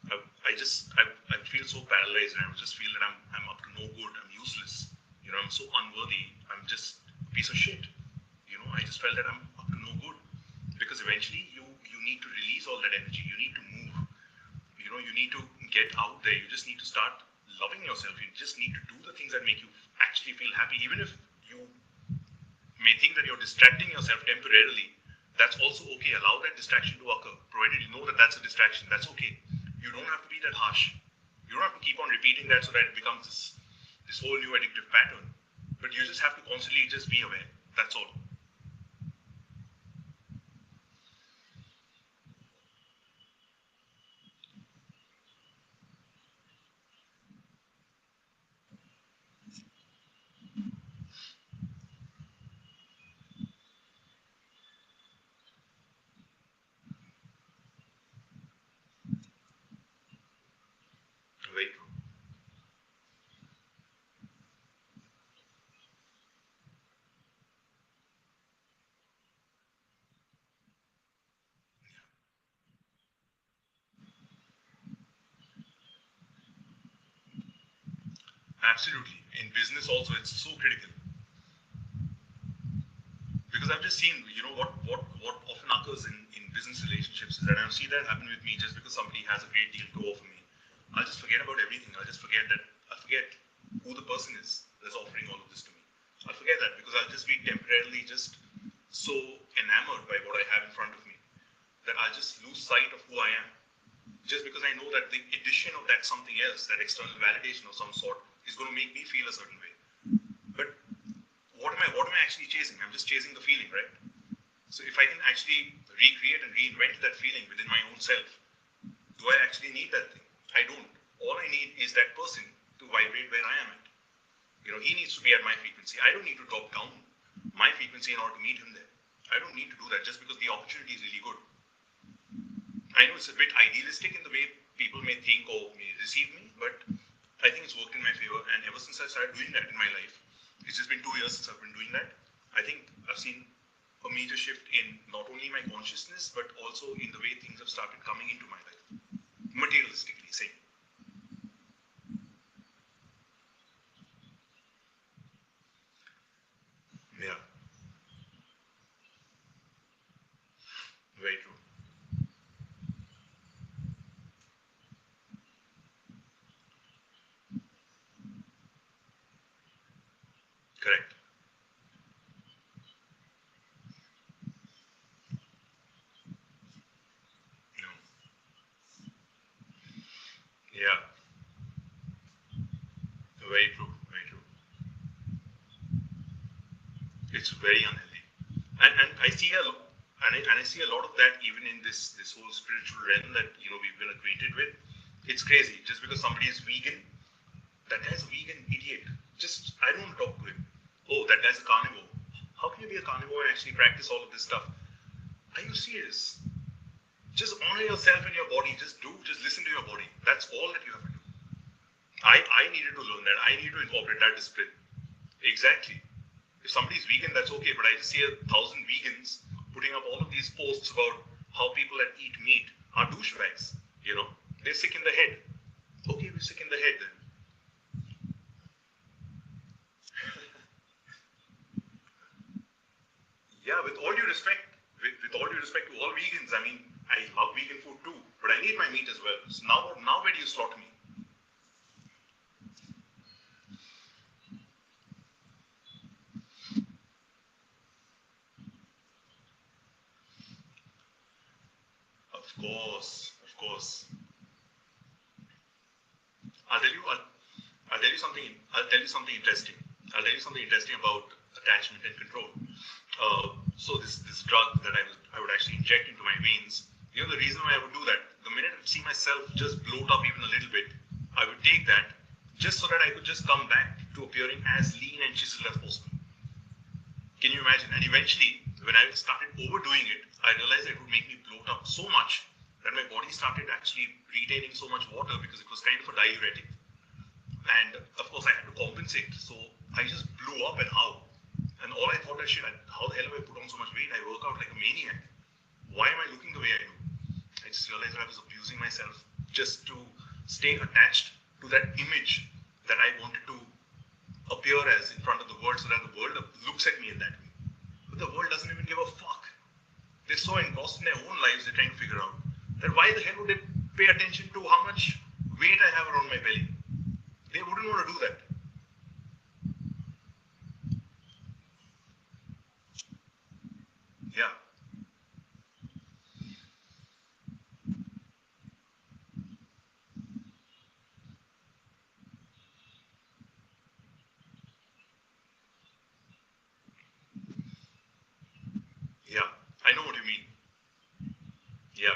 I feel so paralyzed, and I would just feel that I'm up to no good. I'm useless. I'm so unworthy. I'm just a piece of shit. I just felt that I'm up to no good, because eventually you need to release all that energy. You need to move. You need to get out there. You just need to start loving yourself. You just need to do the things that make you actually feel happy, even if you may think that you're distracting yourself temporarily. That's also okay. Allow that distraction to occur, provided you know that that's a distraction. That's okay. You don't have to be that harsh. You don't have to keep on repeating that so that it becomes this whole new addictive pattern. But you just have to constantly just be aware. That's all. Very true. Absolutely. In business also, it's so critical because I've just seen, what often occurs in business relationships is that I see that happen with me just because somebody has a great deal to offer me. I'll just forget about everything. I'll forget who the person is that's offering all of this to me. I'll forget that because I'll just be temporarily just so enamored by what I have in front of me that I'll just lose sight of who I am. Just because I know that the addition of that something else, that external validation of some sort, is going to make me feel a certain way. But what am I actually chasing? I'm just chasing the feeling, right? So if I can actually recreate and reinvent that feeling within my own self, do I actually need that thing? I don't. All I need is that person to vibrate where I am at. He needs to be at my frequency. I don't need to drop down my frequency in order to meet him there. I don't need to do that just because the opportunity is really good. I know it's a bit idealistic in the way people may think or may receive me, but I think it's worked in my favor. And ever since I started doing that in my life, it's just been 2 years since I've been doing that. I think I've seen a major shift in not only my consciousness, but also in the way things have started coming into my life, materialistically saying. Yeah, very true. Correct. No. Yeah, very true. Very true. It's very unhealthy, and I see a and I see a lot of that even in this whole spiritual realm that we've been acquainted with. It's crazy. Just because somebody is vegan, that guy's a vegan idiot. Just I don't talk to him. Oh, that guy's a carnivore. How can you be a carnivore and actually practice all of this stuff? Are you serious? Just honor yourself and your body. Just listen to your body. That's all that you have to do. I needed to learn that. I need to incorporate that discipline. Exactly. If somebody's vegan, that's okay. But I just see 1,000 vegans putting up all of these posts about how people that eat meat are douchebags. They're sick in the head. Okay, we're sick in the head then. Yeah, with all due respect to all vegans, I mean, I love vegan food too, but I need my meat as well. So now where do you slot me? Of course, of course. I'll tell you. I'll tell you something. I'll tell you something interesting. I'll tell you something interesting about attachment and control. So this drug that I would actually inject into my veins. The reason why I would do that. The minute I see myself just bloat up even a little bit, I would take that just so that I could just come back to appearing as lean and chiseled as possible. Can you imagine? And eventually, when I started overdoing it, I realized it would make me bloat up so much that my body started actually retaining so much water because it was kind of a diuretic. And of course, I had to compensate. So I just blew up and how. And all I thought, shit, how the hell have I put on so much weight? I work out like a maniac. Why am I looking the way I do? I just realized that I was abusing myself just to stay attached to that image that I wanted to appear as in front of the world so that the world looks at me in that way. But the world doesn't even give a fuck. They're so engrossed in their own lives, they're trying to figure out that why the hell would they pay attention to how much weight I have around my belly? They wouldn't want to do that. Yeah, yeah. I know what you mean. Yeah,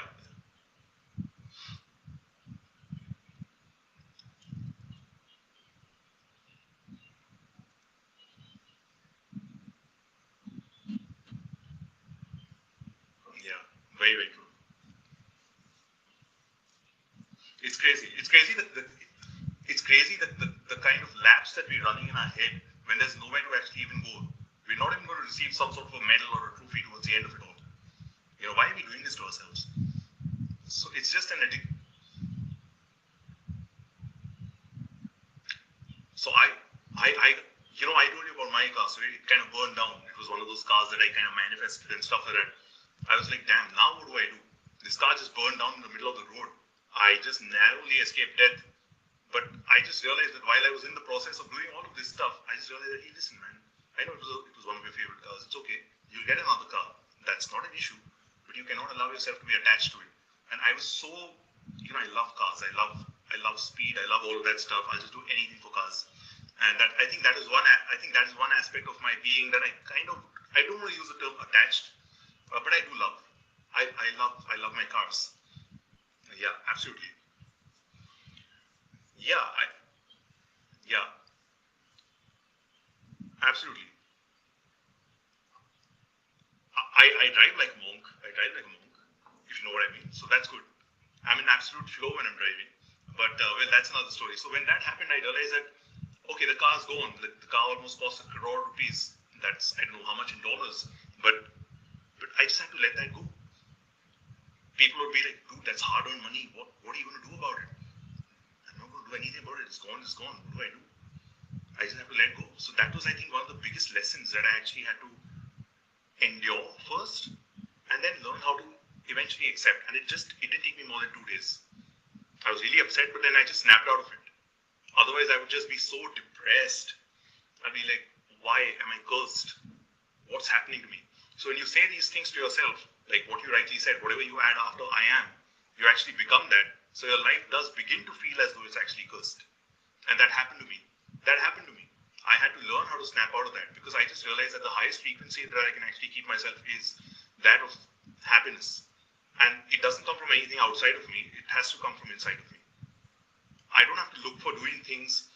yeah. Very, very true. It's crazy. It's crazy that the kind of laps that we're running in our head when there's nowhere to actually even go. We're not even going to receive some sort of a medal or a trophy towards the end of it all. Why are we doing this to ourselves? So it's just an addict. So manifested and stuff like that. I was like, damn, now what do I do? This car just burned down in the middle of the road. I just narrowly escaped death. But I just realized that while I was in the process of doing all of this stuff, I just realized that, hey, listen, man, I know it was one of your favorite cars. It's okay. You'll get another car. That's not an issue. But you cannot allow yourself to be attached to it. And I was so, I love cars. I love speed. I love all of that stuff. I'll just do anything for cars. And that I think that is one. I think that is one aspect of my being that I don't want to use the term attached, but I do love. I love my cars. Yeah, absolutely. Yeah, yeah, absolutely. I drive like a monk. I drive like a monk, if you know what I mean. So that's good. I'm in absolute flow when I'm driving. But well, that's another story. So when that happened, I realized that okay, the car's gone. The car almost cost ₹1 crore. That's I don't know how much in dollars, but I just had to let that go. People would be like, dude, that's hard-earned money. What are you going to do about it? I'm not going to do anything about it. It's gone. It's gone. What do I do? I just have to let go. So that was, I think, one of the biggest lessons that I actually had to endure first, and then learn how to eventually accept. And it didn't take me more than 2 days. I was really upset, but then I just snapped out of it. Otherwise, I would just be so depressed. I'd be like, why am I cursed? What's happening to me? So when you say these things to yourself, like what you rightly said, whatever you add after I am, you actually become that. So your life does begin to feel as though it's actually cursed. And that happened to me. That happened to me. I had to learn how to snap out of that because I just realized that the highest frequency that I can actually keep myself is that of happiness. And it doesn't come from anything outside of me, it has to come from inside of me. I don't have to look for doing things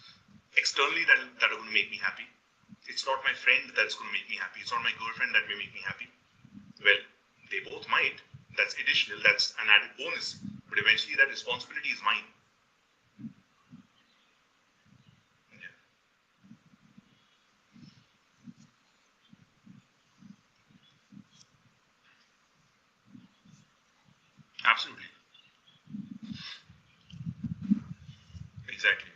externally that are going to make me happy. It's not my friend that's going to make me happy. It's not my girlfriend that may make me happy. Well, they both might. That's additional. That's an added bonus. But eventually that responsibility is mine. Yeah, absolutely. Exactly.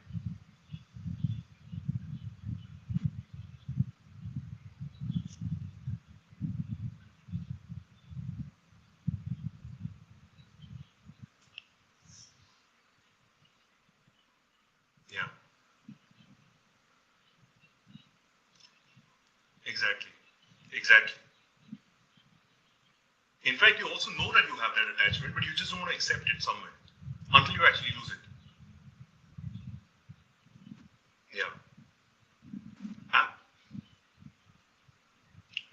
Yeah, exactly. Exactly. In fact, you also know that you have that attachment, but you just don't want to accept it somewhere until you actually lose it. Yeah. And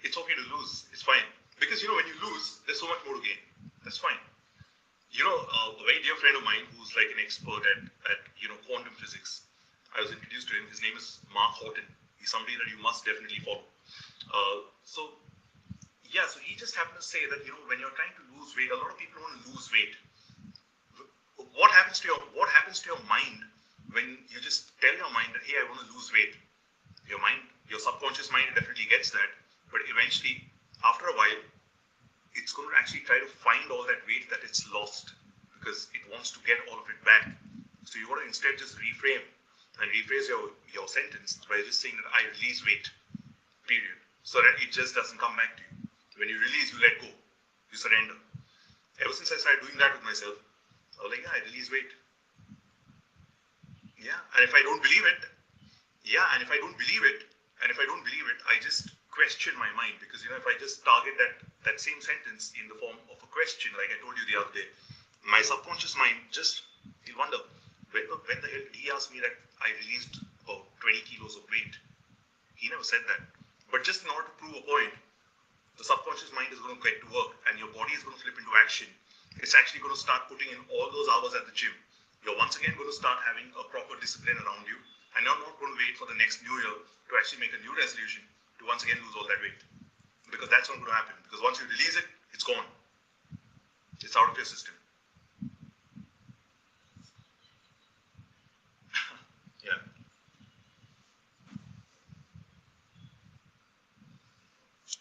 it's okay to lose. It's fine. Because, when you lose, there's so much more to gain. That's fine. A very dear friend of mine who's like an expert at quantum physics. I was introduced to him. His name is Mark Horton. He's somebody that you must definitely follow. So yeah, so he just happened to say that when you're trying to lose weight, a lot of people want to lose weight. What happens to your mind when you just tell your mind that hey, I want to lose weight? Your subconscious mind definitely gets that, but eventually, after a while, it's going to actually try to find all that weight that it's lost because it wants to get all of it back. So you want to instead just reframe and rephrase your sentence by just saying that I release weight, period. So that it just doesn't come back to you. When you release, you let go. You surrender. Ever since I started doing that with myself, I was like, yeah, I release weight. Yeah. And if I don't believe it, yeah, and if I don't believe it, I just question my mind because if I just target that same sentence in the form of a question, like I told you the other day, my subconscious mind just will wonder when the hell did he ask me that I released about 20 kilos of weight? He never said that. But just in order to prove a point, the subconscious mind is going to get to work and your body is going to flip into action. It's actually going to start putting in all those hours at the gym. You're once again going to start having a proper discipline around you, and you're not going to wait for the next new year to actually make a new resolution to once again lose all that weight. Because that's not going to happen. Because once you release it, it's gone. It's out of your system. Yeah,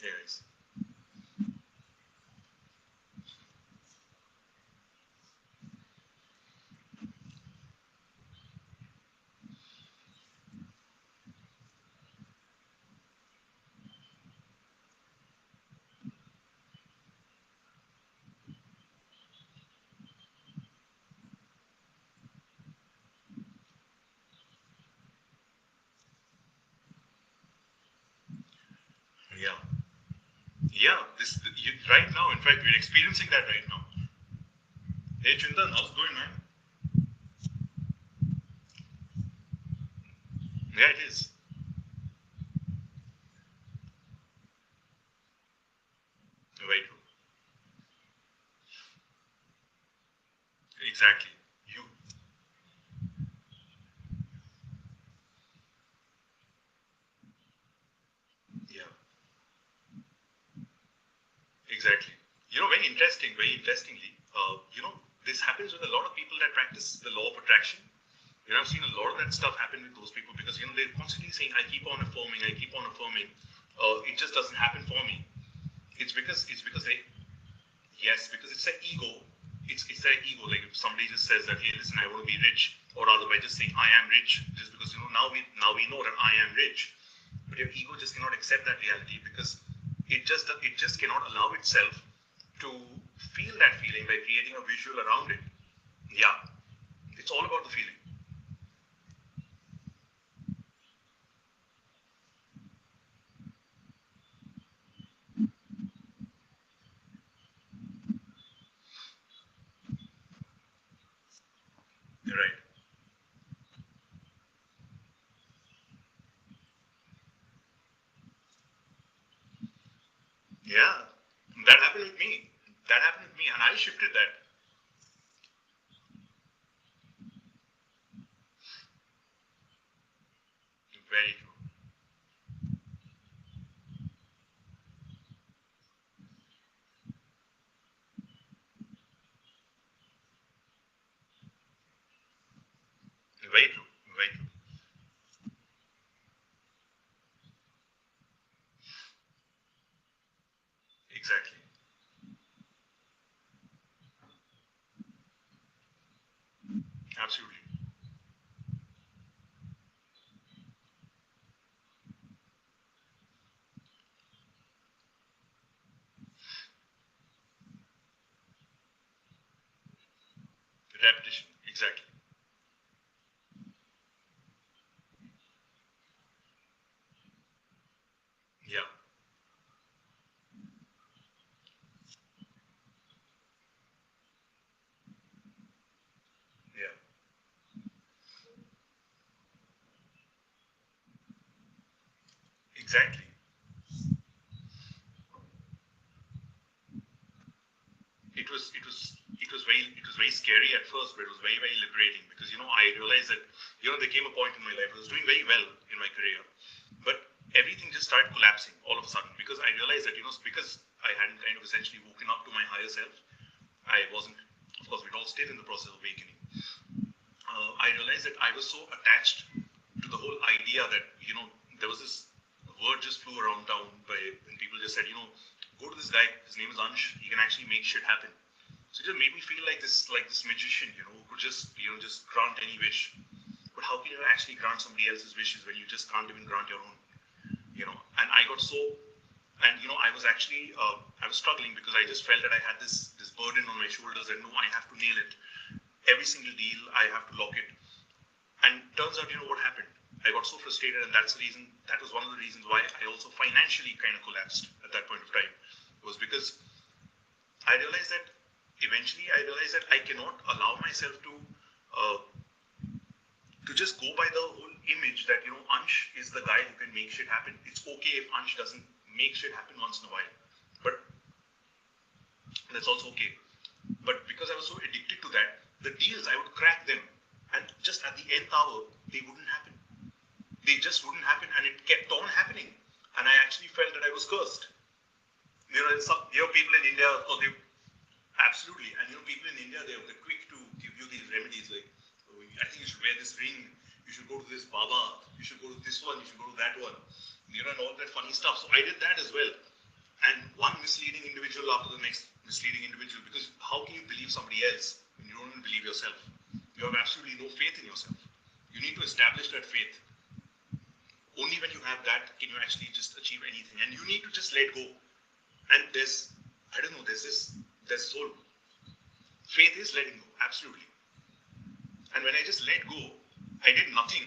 yes, Yeah, right now, in fact, we're experiencing that right now. Hey Chintan, how's it going, man? Yeah, it is. Very true. Exactly. You. Yeah. Exactly. Very interesting. Very interestingly, this happens with a lot of people that practice the law of attraction. I've seen a lot of that stuff happen with those people because they're constantly saying, "I keep on affirming, I keep on affirming." It just doesn't happen for me. It's because they yes, because it's their ego. It's their ego. Like if somebody just says that, "Hey, listen, I want to be rich," or rather by just saying, "I am rich," just because now we know that I am rich, but your ego just cannot accept that reality because it just cannot allow itself to feel that feeling by creating a visual around it. Yeah, it's all about the feeling. Right. Yeah, that happened with me. That happened with me, and I shifted that. Very true. Very true. Very true. Exactly. Absolutely. Repetition. Exactly. Yeah. Yeah. Exactly. It was very scary at first, but it was very liberating because I realized that there came a point in my life I was doing very well in my career, but everything just started collapsing all of a sudden because I realized that because I hadn't kind of essentially woken up to my higher self. I wasn't. Of course, we're all still in the process of awakening. I realized that I was so attached to the whole idea that there was this word just flew around town by when people just said go to this guy. His name is Aansh. He can actually make shit happen. So it just made me feel like this magician, who could just grant any wish. But how can you actually grant somebody else's wishes when you just can't even grant your own? And I got so, and I was actually I was struggling because I just felt that I had this burden on my shoulders and no, I have to nail it. Every single deal, I have to lock it. And turns out, what happened? I got so frustrated, and that's the reason. That was one of the reasons why I also financially kind of collapsed at that point of time. Was because I realized that eventually I realized that I cannot allow myself uh, to just go by the whole image that Ansh is the guy who can make shit happen. It's okay if Ansh doesn't make shit happen once in a while, but that's also okay. But because I was so addicted to that, the deals I would crack them, and just at the nth hour they wouldn't happen. They just wouldn't happen, and it kept on happening. And I actually felt that I was cursed. People in India, oh, they absolutely, and people in India, they're quick to give you these remedies like, oh, I think you should wear this ring, you should go to this Baba, you should go to this one, you should go to that one, and all that funny stuff. So I did that as well, and one misleading individual after the next misleading individual, because how can you believe somebody else when you don't even believe yourself? You have absolutely no faith in yourself. You need to establish that faith. Only when you have that can you actually just achieve anything, and you need to just let go. And I don't know, there's this whole faith is letting go, absolutely. And when I just let go, I did nothing.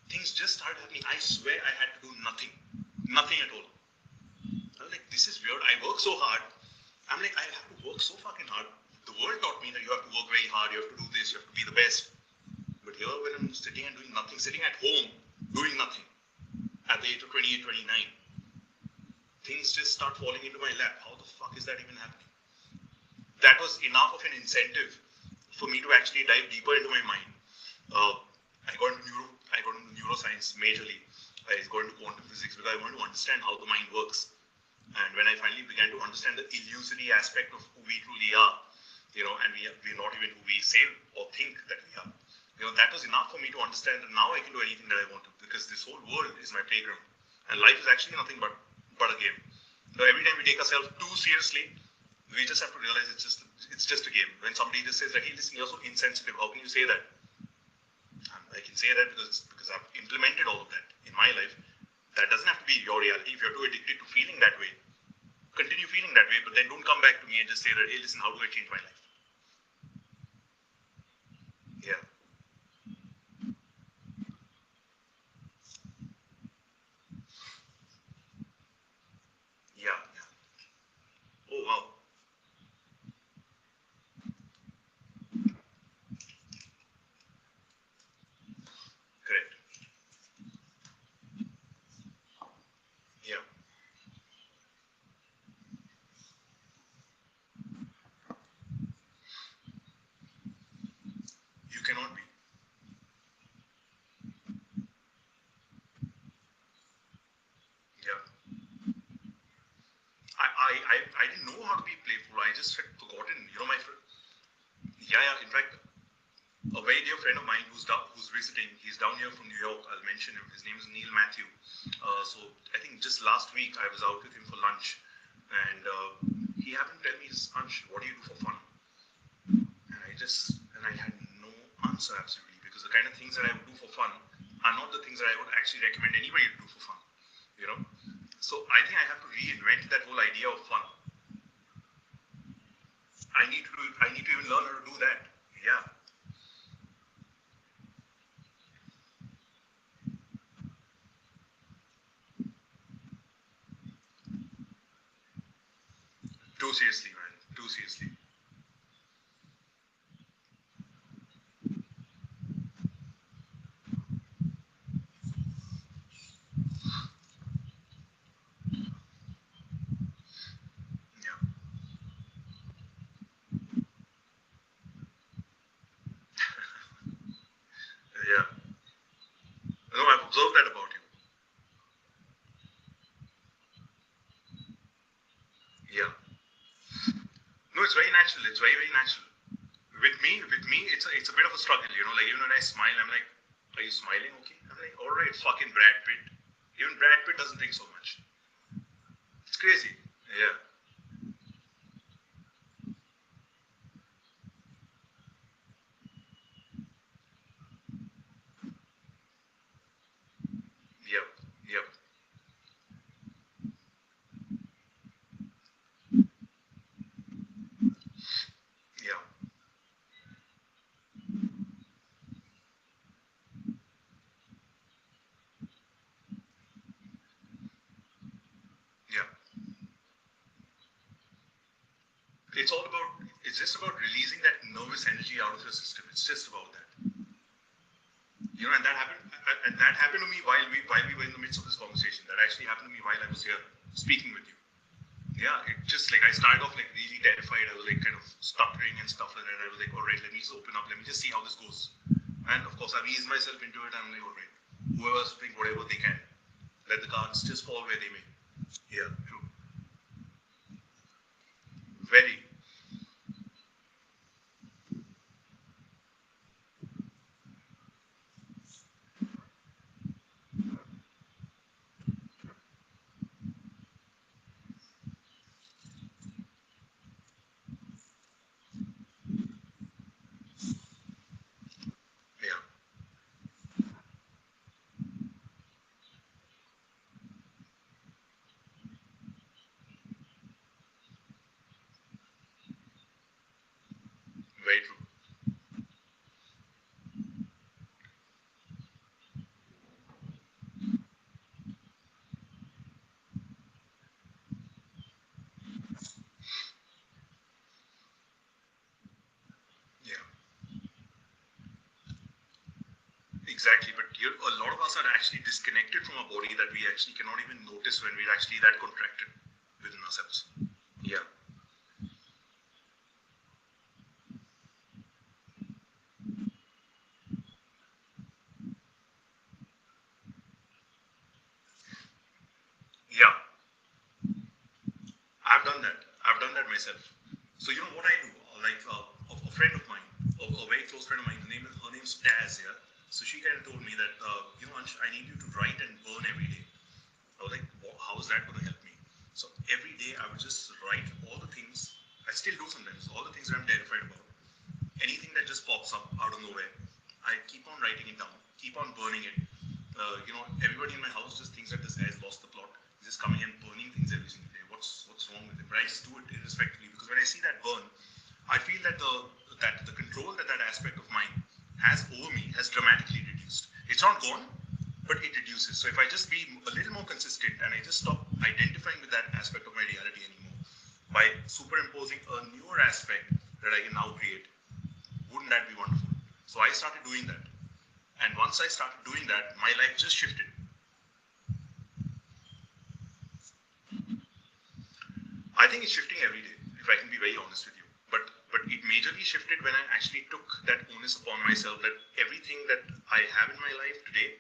Things just started happening. I swear I had to do nothing, nothing at all. was like, this is weird. I work so hard. I'm like, I have to work so fucking hard. The world taught me that you have to work very hard, you have to do this, you have to be the best. But here, when I'm sitting and doing nothing, sitting at home, doing nothing, at the age of 28, 29, things just start falling into my lap. How the fuck is that even happening? That was enough of an incentive for me to actually dive deeper into my mind. Uh, I got into neuroscience majorly. I got into quantum physics because I wanted to understand how the mind works. And when I finally began to understand the illusory aspect of who we truly are, and we're not even who we say or think that we are, that was enough for me to understand that now I can do anything that I want to, because this whole world is my playground, and life is actually nothing but a game. So every time we take ourselves too seriously, we just have to realize it's just a game. When somebody just says that, hey, listen, you're so insensitive, how can you say that? I can say that because I've implemented all of that in my life. That doesn't have to be your reality. If you're too addicted to feeling that way, continue feeling that way, but then don't come back to me and just say that, hey, listen, how do I change my life? Yeah. Yeah. Yeah. Oh, wow. Correct. Yeah. You cannot be. Yeah. I didn't know how to be playful. I just had forgotten. My friend. Yeah, yeah. In fact, a very dear friend of mine who's visiting. He's down here from New York. I'll mention him. His name is Neil Matthew. So I think just last week I was out with him for lunch, and he happened to tell me, Ansh, what do you do for fun? And I had no answer absolutely, because the kind of things that I would do for fun are not the things that I would actually recommend anybody to do for fun. You know. So I think I have to reinvent that whole idea of fun. I need to even learn how to do that. Yeah. Too seriously, man. Too seriously. Yeah. Yeah. No, I've observed that about you. Yeah. No, it's very natural. It's very, very natural. With me, it's a bit of a struggle. Like even when I smile, I'm like, are you smiling? Okay. I'm like, all right, fucking Brad Pitt. Even Brad Pitt doesn't think so much. It's crazy. Yeah. Yep. Yep. Yeah. Yeah. It's just about releasing that nervous energy out of your system. It's just about that. And that happened to me while we were in the midst of this conversation. That actually happened to me while I was here speaking with you. Yeah, it just like I started off like really terrified. I was like kind of stuttering and stuff like that. I was like, all right, let me just open up. Let me just see how this goes. And of course, I've eased myself into it. I'm like, all right, whoever's doing whatever they can, let the cards just fall where they may. Yeah, true. Very. Yeah, very true. Exactly, but a lot of us are actually disconnected from our body that we actually cannot even notice when we're actually that contracted within ourselves. Yeah, yeah, I've done that. I've done that myself. So you know what I do? Like a friend of mine, a very close friend of mine. Her name's Taz. Yeah. So she kind of told me that Ansh, I need you to write and burn every day. I was like, how is that going to help me? So every day I would just write all the things. I still do sometimes. All the things that I'm terrified about. Anything that just pops up out of nowhere, I keep on writing it down, keep on burning it. Everybody in my house just thinks that this guy's lost the plot. He's just coming and burning things every single day. What's wrong with him? But I just do it irrespectively because when I see that burn, I feel that the control that aspect of mine has over me has dramatically reduced. It's not gone, but it reduces. So if I just be a little more consistent and I just stop identifying with that aspect of my reality anymore by superimposing a newer aspect that I can now create, wouldn't that be wonderful? So I started doing that. And once I started doing that, my life just shifted. I think it's shifting every day, if I can be very honest with you. But it majorly shifted when I actually took that onus upon myself that everything that I have in my life today,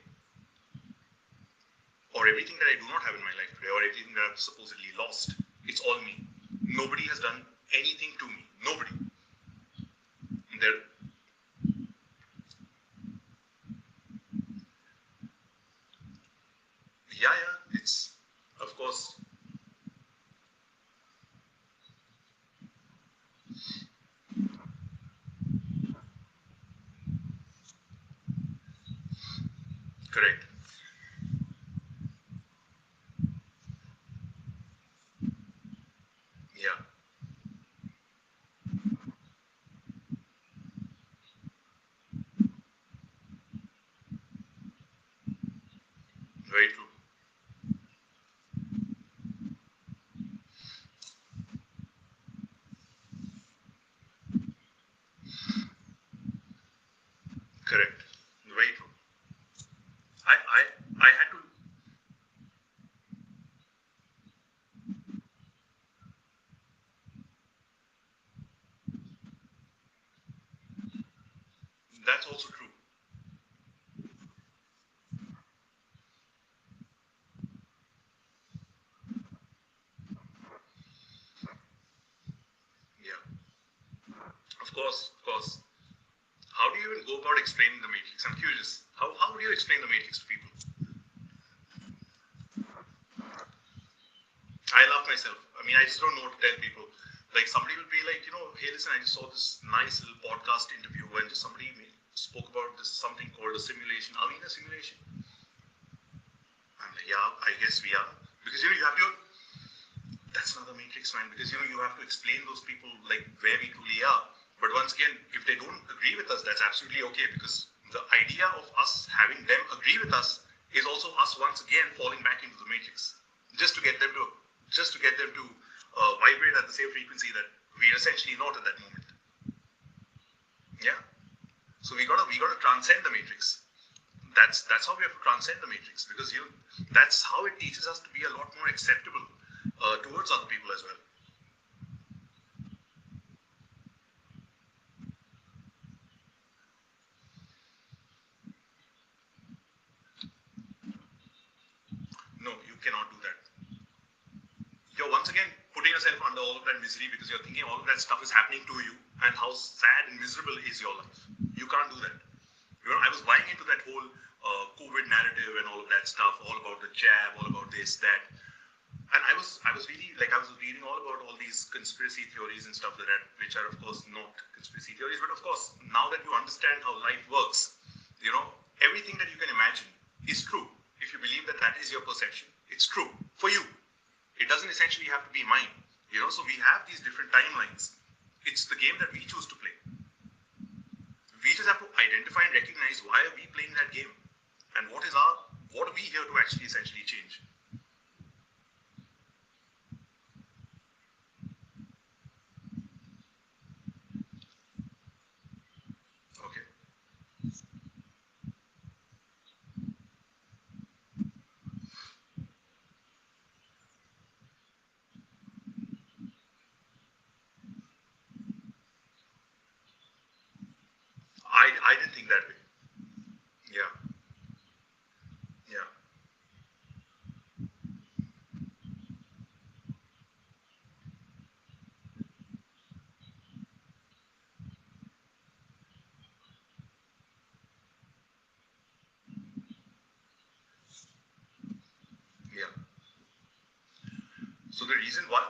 or everything that I do not have in my life today, or everything that I've supposedly lost, it's all me. Nobody has done anything to me. Nobody. There, yeah, it's of course correct. Yeah, very true. Correct. Very true. I I I had to. That's also true. Yeah. Of course. How do you even go about explaining the matrix? I'm curious. How do you explain the matrix to people? I love myself. I mean, I just don't know what to tell people. Like somebody will be like, hey, listen, I just saw this nice little podcast interview and just somebody spoke about this something called a simulation. Are we in a simulation? I'm like, yeah, I guess we are. Because you have your that's another matrix, man. Because you have to explain those people like where we truly are. But once again, if they don't agree with us, that's absolutely okay. Because the idea of us having them agree with us is also us once again falling back into the matrix, just to get them to vibrate at the same frequency that we're essentially not at that moment. Yeah. So we gotta transcend the matrix. That's how we have to transcend the matrix because that's how it teaches us to be a lot more acceptable towards other people as well. No, you cannot do that. You're once again putting yourself under all of that misery because you're thinking all of that stuff is happening to you and how sad and miserable is your life. You can't do that. I was buying into that whole COVID narrative and all of that stuff, all about the jab, all about this, that. And I was really like I was reading all about all these conspiracy theories and stuff like that, which are of course not conspiracy theories, but of course now that you understand how life works, you know everything that you can imagine is true. If you believe that that is your perception, it's true for you. It doesn't essentially have to be mine. So we have these different timelines. It's the game that we choose to play. We just have to identify and recognize why are we playing that game, and what are we here to actually essentially change. Okay. I didn't think that way. Yeah, yeah, yeah. So the reason why,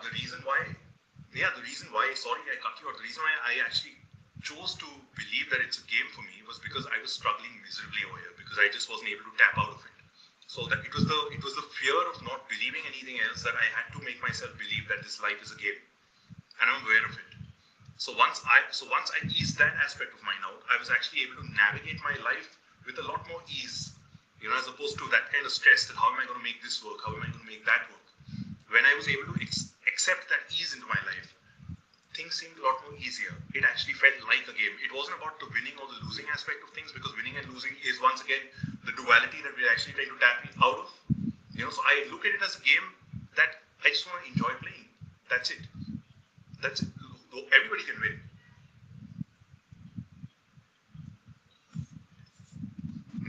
sorry I cut you out, the reason why I actually chose to believe that it's a game for me was because I was struggling miserably over here because I just wasn't able to tap out of it. So that it was the fear of not believing anything else that I had to make myself believe that this life is a game, and I'm aware of it. So once I eased that aspect of mine out, I was actually able to navigate my life with a lot more ease. As opposed to that kind of stress that how am I going to make this work? How am I going to make that work? When I was able to accept that ease into my life, things seemed a lot more easier. It actually felt like a game. It wasn't about the winning or the losing aspect of things because winning and losing is once again the duality that we're actually trying to tap out of. So I look at it as a game that I just want to enjoy playing. That's it. That's it. Everybody can win.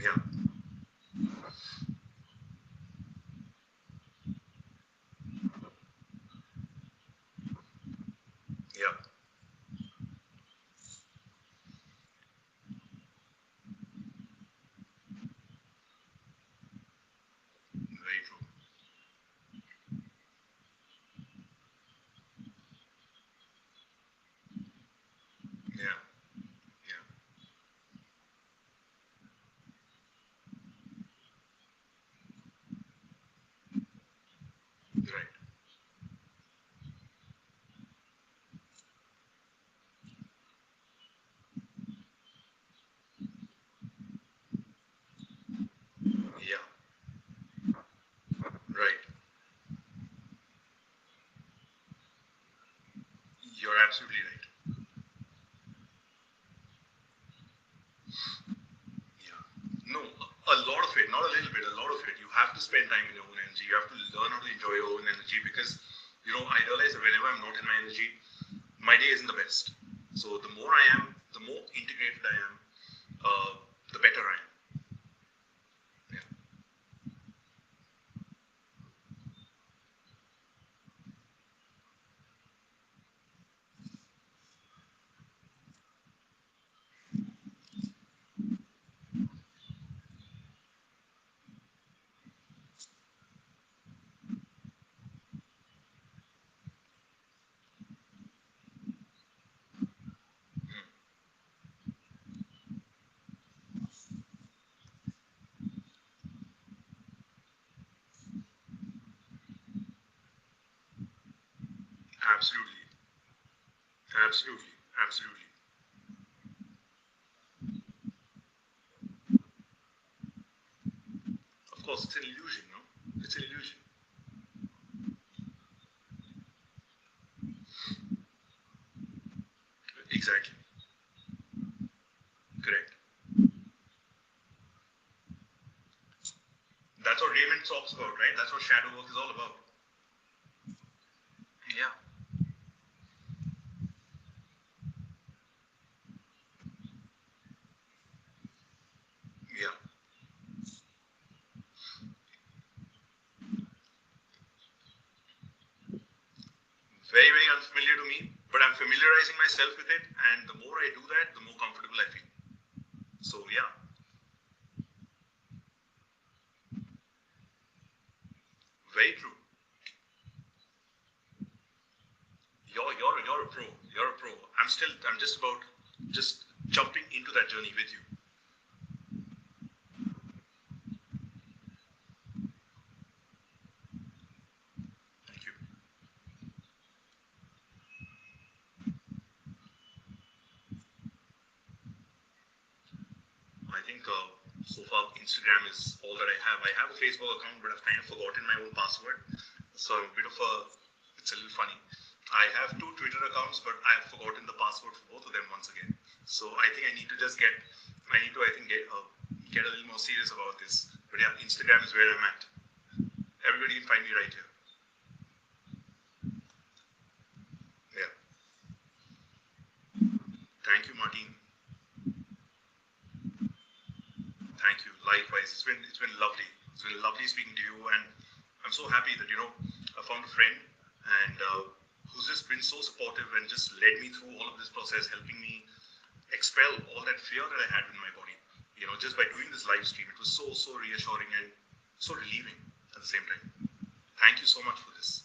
Yeah, yeah, very true. Yeah, yeah, right. Yeah, right. You're absolutely right. Yeah. No, a lot of it, not a little bit, a lot of it. You have to spend time in your own energy. You have to learn how to enjoy your own energy because, I realize that whenever I'm not in my energy, my day isn't the best. So the more I am, the more integrated I am, uh, the better I am. Yeah. Absolutely. Absolutely. Absolutely. Of course, it's an illusion, no? It's an illusion. Exactly. Correct. That's what Raymond talks about, right? That's what shadow work is all about. Yeah. Yeah. Very, very unfamiliar to me, but I'm familiarizing myself with it, and the more I do that, the more comfortable I feel. So yeah, very true. You're a pro. You're a pro. I'm just about just jumping into that journey with you. Thank you. I think so far Instagram is all that I have. I have a Facebook account, but I've kind of forgotten my own password. So I'm a bit of a. It's a little funny. I have two Twitter accounts, but I've forgotten the password for both of them once again. So I think I need to just get. I need to I think get a little more serious about this. But yeah, Instagram is where I'm at. Everybody can find me right here. Yeah. Thank you, Martine. Likewise, it's been lovely. It's been lovely speaking to you, and I'm so happy that I found a friend and who's just been so supportive and just led me through all of this process, helping me expel all that fear that I had in my body. Just by doing this live stream, it was so reassuring and so relieving at the same time. Thank you so much for this.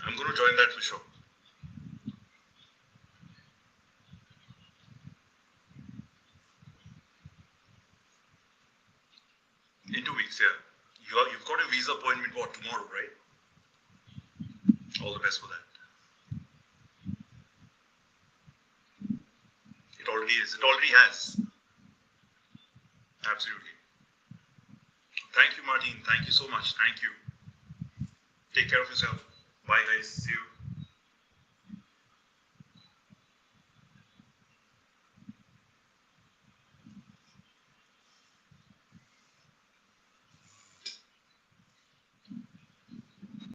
I'm going to join that for sure. In 2 weeks, yeah. You've got a visa appointment, what, tomorrow, right? All the best for that. It already is. It already has. Absolutely. Thank you, Martine. Thank you so much. Thank you. Take care of yourself. Bye, guys. See you.